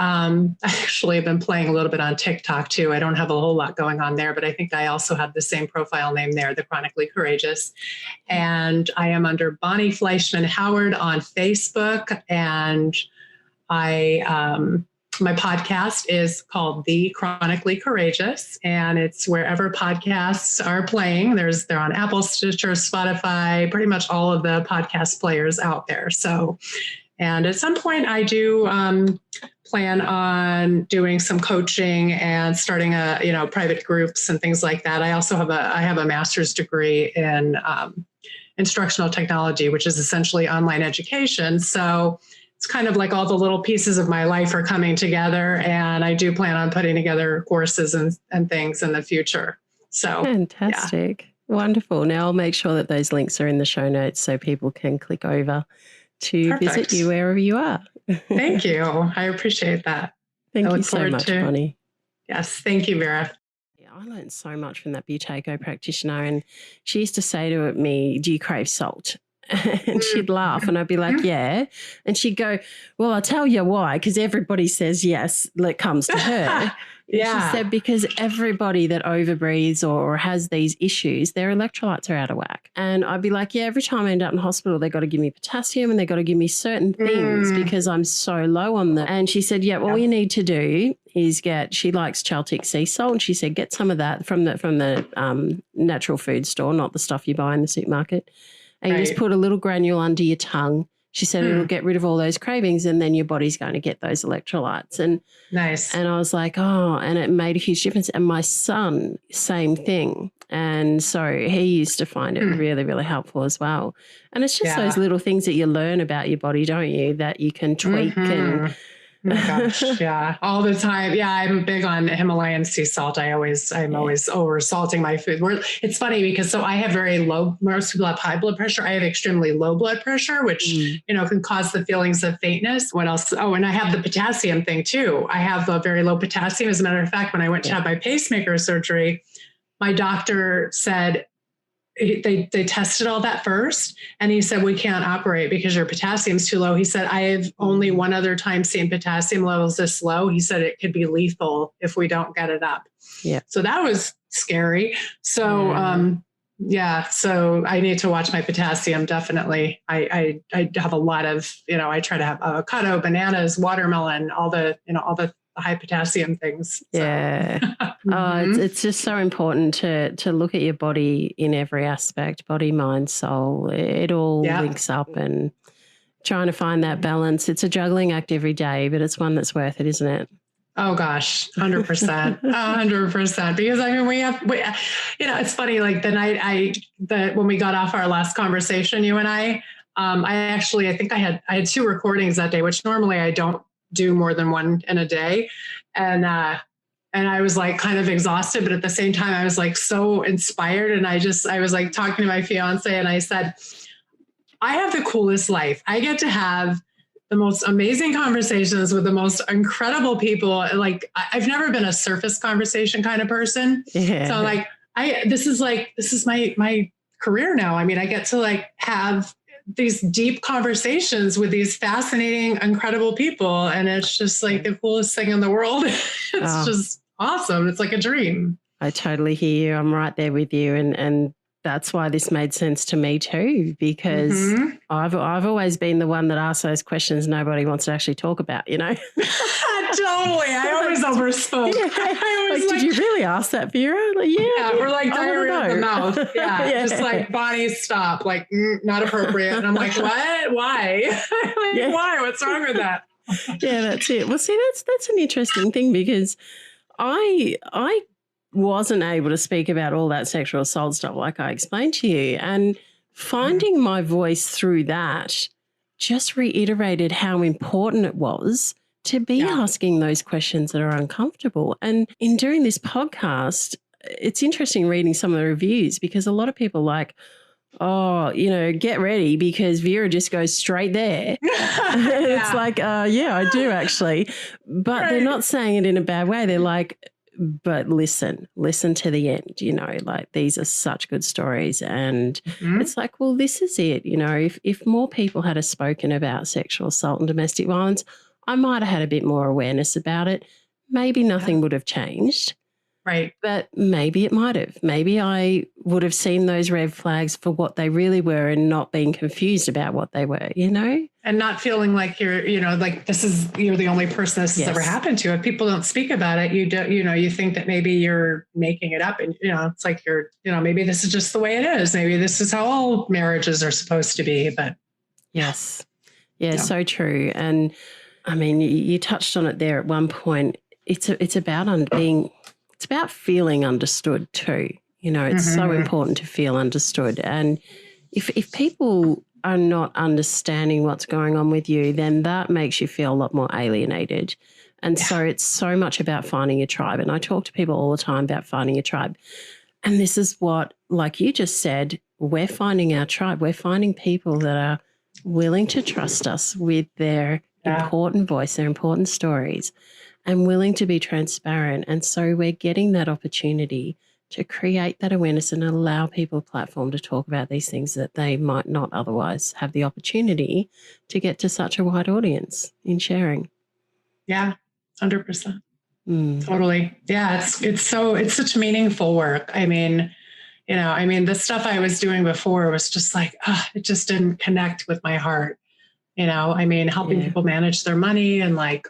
actually have been playing a little bit on TikTok too. I don't have a whole lot going on there, but I think I also have the same profile name there, The Chronically Courageous. And I am under Bonnie Fleischman Howard on Facebook. And my podcast is called The Chronically Courageous, and it's wherever podcasts are playing. They're on Apple, Stitcher, Spotify, pretty much all of the podcast players out there. So, and at some point I do plan on doing some coaching and starting private groups and things like that. I also have a master's degree in instructional technology, which is essentially online education. So it's kind of like all the little pieces of my life are coming together, and I do plan on putting together courses and things in the future. So fantastic. Yeah. Wonderful. Now I'll make sure that those links are in the show notes so people can click over to visit you wherever you are. Thank you. I appreciate that. Thank you so much, Bonnie. Yes. Thank you, Vera. I learned so much from that Buteyko practitioner, and she used to say to me, do you crave salt? And she'd laugh and I'd be like, yeah. And she'd go, well, I'll tell you why, because everybody says yes that comes to her. Yeah. She said, because everybody that overbreathes or has these issues, their electrolytes are out of whack. And I'd be like, yeah, every time I end up in hospital, they got to give me potassium and they got to give me certain things because I'm so low on them. And she said, yeah, all you need to do is she likes Celtic sea salt. And she said, get some of that from the natural food store, not the stuff you buy in the supermarket. And you just put a little granule under your tongue. She said it'll get rid of all those cravings and then your body's going to get those electrolytes. And nice. And I was like, oh, and it made a huge difference. And my son, same thing. And so he used to find it really, really helpful as well. And it's just those little things that you learn about your body, don't you, that you can tweak and oh my gosh, yeah, all the time. Yeah, I'm big on Himalayan sea salt. I'm always over salting my food. It's funny because I have most people have high blood pressure. I have extremely low blood pressure, which, can cause the feelings of faintness. What else? Oh, and I have the potassium thing too. I have a very low potassium. As a matter of fact, when I went to have my pacemaker surgery, my doctor said, they tested all that first. And he said, we can't operate because your potassium's too low. He said, I have only one other time seen potassium levels this low. He said, it could be lethal if we don't get it up. Yeah. So that was scary. So, so I need to watch my potassium. Definitely. I have a lot of, I try to have avocado, bananas, watermelon, all the high potassium things. So. Yeah. It's just so important to look at your body in every aspect, body, mind, soul. It all links up, and trying to find that balance. It's a juggling act every day, but it's one that's worth it, isn't it? Oh gosh, 100%, 100%. Because I mean, it's funny. Like the night when we got off our last conversation, you and I think I had 2 recordings that day, which normally I don't do more than one in a day. And I was like kind of exhausted, but at the same time, I was like so inspired. And I was like talking to my fiance and I said, I have the coolest life. I get to have the most amazing conversations with the most incredible people. Like I've never been a surface conversation kind of person. Yeah. So like, this is my career now. I mean, I get to like have these deep conversations with these fascinating, incredible people. And it's just like the coolest thing in the world. It's just awesome. It's like a dream. I totally hear you. I'm right there with you. And that's why this made sense to me too, because I've always been the one that asks those questions nobody wants to actually talk about, you know? Totally. I always overspoke. Yeah. I always did you really ask that, Vera? Like, yeah. We're like diarrhea in the mouth. Yeah. Yeah. Just like, Bonnie, stop. Like, not appropriate. And I'm like, what? Why? Why? What's wrong with that? Yeah, that's it. Well, see, that's an interesting thing because I wasn't able to speak about all that sexual assault stuff like I explained to you. And finding my voice through that just reiterated how important it was to be asking those questions that are uncomfortable. And in doing this podcast, it's interesting reading some of the reviews because a lot of people are like, oh, get ready because Vera just goes straight there. It's like, yeah, I do actually. But they're not saying it in a bad way. They're like, but listen to the end, like these are such good stories. And it's like, well, this is it. If more people had spoken about sexual assault and domestic violence, I might have had a bit more awareness about it. Maybe nothing would have changed. Right. But maybe it might have. Maybe I would have seen those red flags for what they really were and not being confused about what they were, And not feeling like you're, like you're the only person this has ever happened to. If people don't speak about it, you don't, you think that maybe you're making it up and, it's like you're, maybe this is just the way it is. Maybe this is how all marriages are supposed to be, but. Yes. Yeah, so true. And I mean, you touched on it there at one point. It's about feeling understood too. It's so important to feel understood. And if people are not understanding what's going on with you, then that makes you feel a lot more alienated. And so it's so much about finding a tribe. And I talk to people all the time about finding a tribe. And this is what, like you just said, we're finding our tribe. We're finding people that are willing to trust us with their important voice, their important stories, and willing to be transparent. And so we're getting that opportunity to create that awareness and allow people a platform to talk about these things that they might not otherwise have the opportunity to get to such a wide audience in sharing. Yeah, 100%. Totally. Yeah, it's such meaningful work. I mean, the stuff I was doing before was just like, it just didn't connect with my heart. Helping people manage their money and like,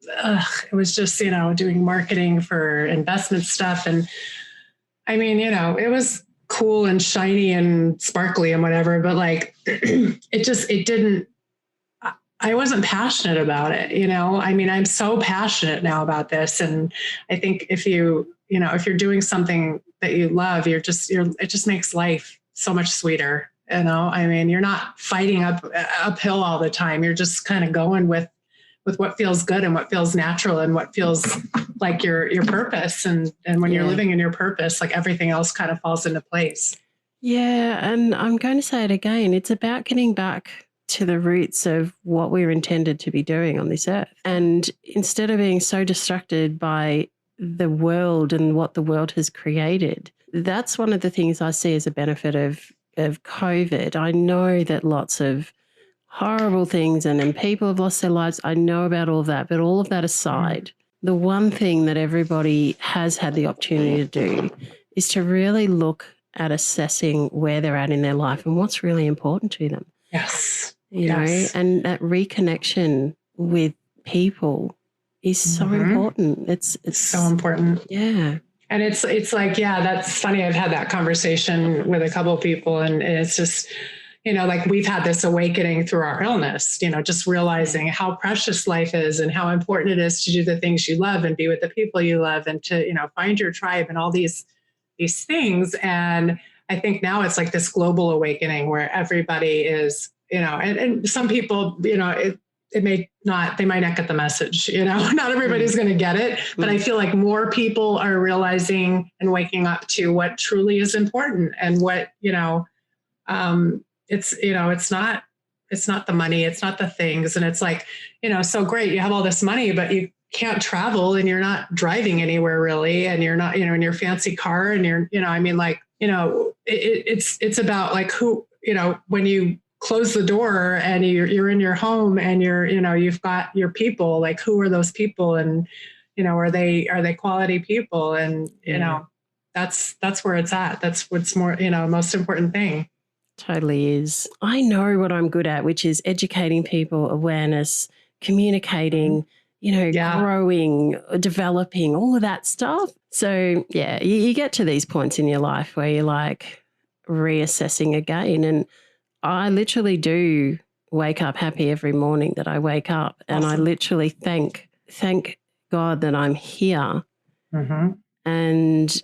it was just, doing marketing for investment stuff. And I mean, it was cool and shiny and sparkly and whatever, but like, I wasn't passionate about it. I'm so passionate now about this. And I think if you're doing something that you love, it just makes life so much sweeter. You're not fighting uphill all the time. You're just kind of going with what feels good and what feels natural and what feels like your purpose. And when you're living in your purpose, like everything else kind of falls into place. Yeah. And I'm going to say it again. It's about getting back to the roots of what we're intended to be doing on this earth. And instead of being so distracted by the world and what the world has created, that's one of the things I see as a benefit of COVID. I know that lots of horrible things and people have lost their lives. I know about all of that, but all of that aside, the one thing that everybody has had the opportunity to do is to really look at assessing where they're at in their life and what's really important to them. Yes. You know, and that reconnection with people is so important. It's so important. Yeah. And it's like, that's funny. I've had that conversation with a couple of people and it's just, like we've had this awakening through our illness, just realizing how precious life is and how important it is to do the things you love and be with the people you love and to, find your tribe and all these things. And I think now it's like this global awakening where everybody is, and some people, it may not, they might not get the message, not everybody's going to get it, but I feel like more people are realizing and waking up to what truly is important and what, it's not the money, it's not the things. And it's like, so great. You have all this money, but you can't travel and you're not driving anywhere really. And you're not, in your fancy car and you're, it's about like who, when you close the door and you're in your home and you've got your people, like who are those people? And, are they quality people? And, that's where it's at. That's what's more, most important thing. Totally is. I know what I'm good at, which is educating people, awareness, communicating, growing, developing, all of that stuff. So, yeah, you get to these points in your life where you're like reassessing again. And I literally do wake up happy every morning that I wake up. And I literally thank God that I'm here. Mm-hmm. And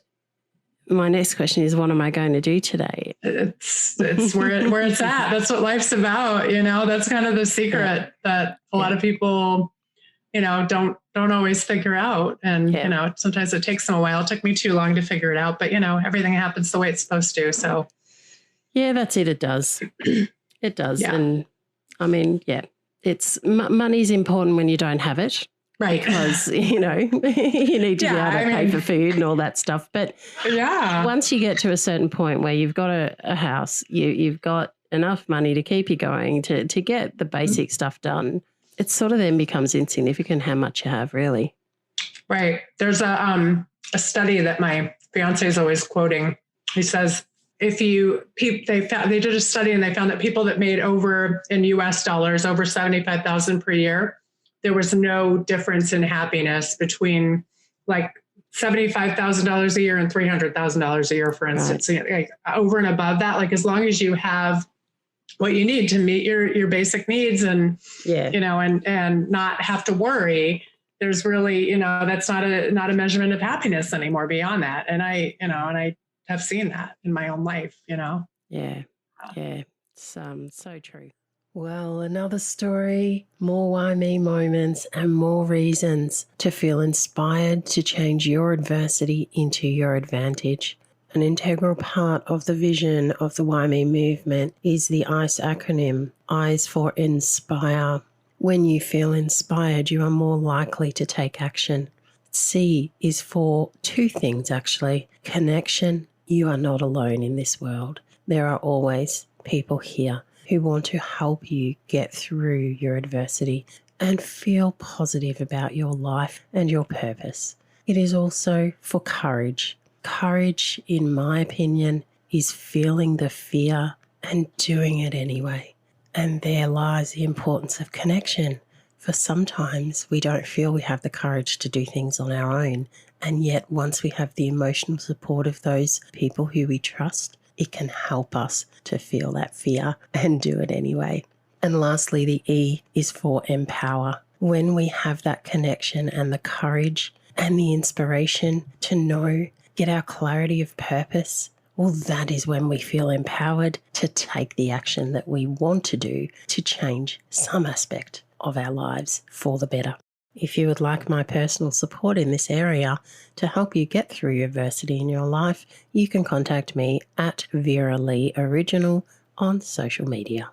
my next question is, what am I going to do today? It's where it's at. That's what life's about. That's kind of the secret that a lot of people, don't always figure out. And, sometimes it takes them a while. It took me too long to figure it out, but everything happens the way it's supposed to. So yeah, that's it. It does. It does. Yeah. And I mean, it's money's important when you don't have it. Right. Because, you need to be able to pay for food and all that stuff. But once you get to a certain point where you've got a house, you've got enough money to keep you going to get the basic stuff done, it sort of then becomes insignificant how much you have, really. Right. There's a study that my fiance is always quoting. He says, they did a study and they found that people that made over in US dollars, over 75,000 per year, there was no difference in happiness between like $75,000 a year and $300,000 a year, for instance. Right. Like over and above that, like as long as you have what you need to meet your basic needs and, and not have to worry, there's really, that's not a measurement of happiness anymore beyond that. And I have seen that in my own life, Yeah. It's so true. Well, another story, more WhyMe moments and more reasons to feel inspired to change your adversity into your advantage. An integral part of the vision of the WhyMe movement is the ICE acronym, I's for inspire. When you feel inspired, you are more likely to take action. C is for two things, actually. Connection. You are not alone in this world. There are always people here who want to help you get through your adversity and feel positive about your life and your purpose. It is also for courage. Courage, in my opinion, is feeling the fear and doing it anyway. And there lies the importance of connection. For sometimes we don't feel we have the courage to do things on our own. And yet once we have the emotional support of those people who we trust, it can help us to feel that fear and do it anyway. And lastly, the E is for empower. When we have that connection and the courage and the inspiration to get our clarity of purpose, well, that is when we feel empowered to take the action that we want to do to change some aspect of our lives for the better. If you would like my personal support in this area to help you get through adversity in your life, you can contact me at Vera-Lee Original on social media.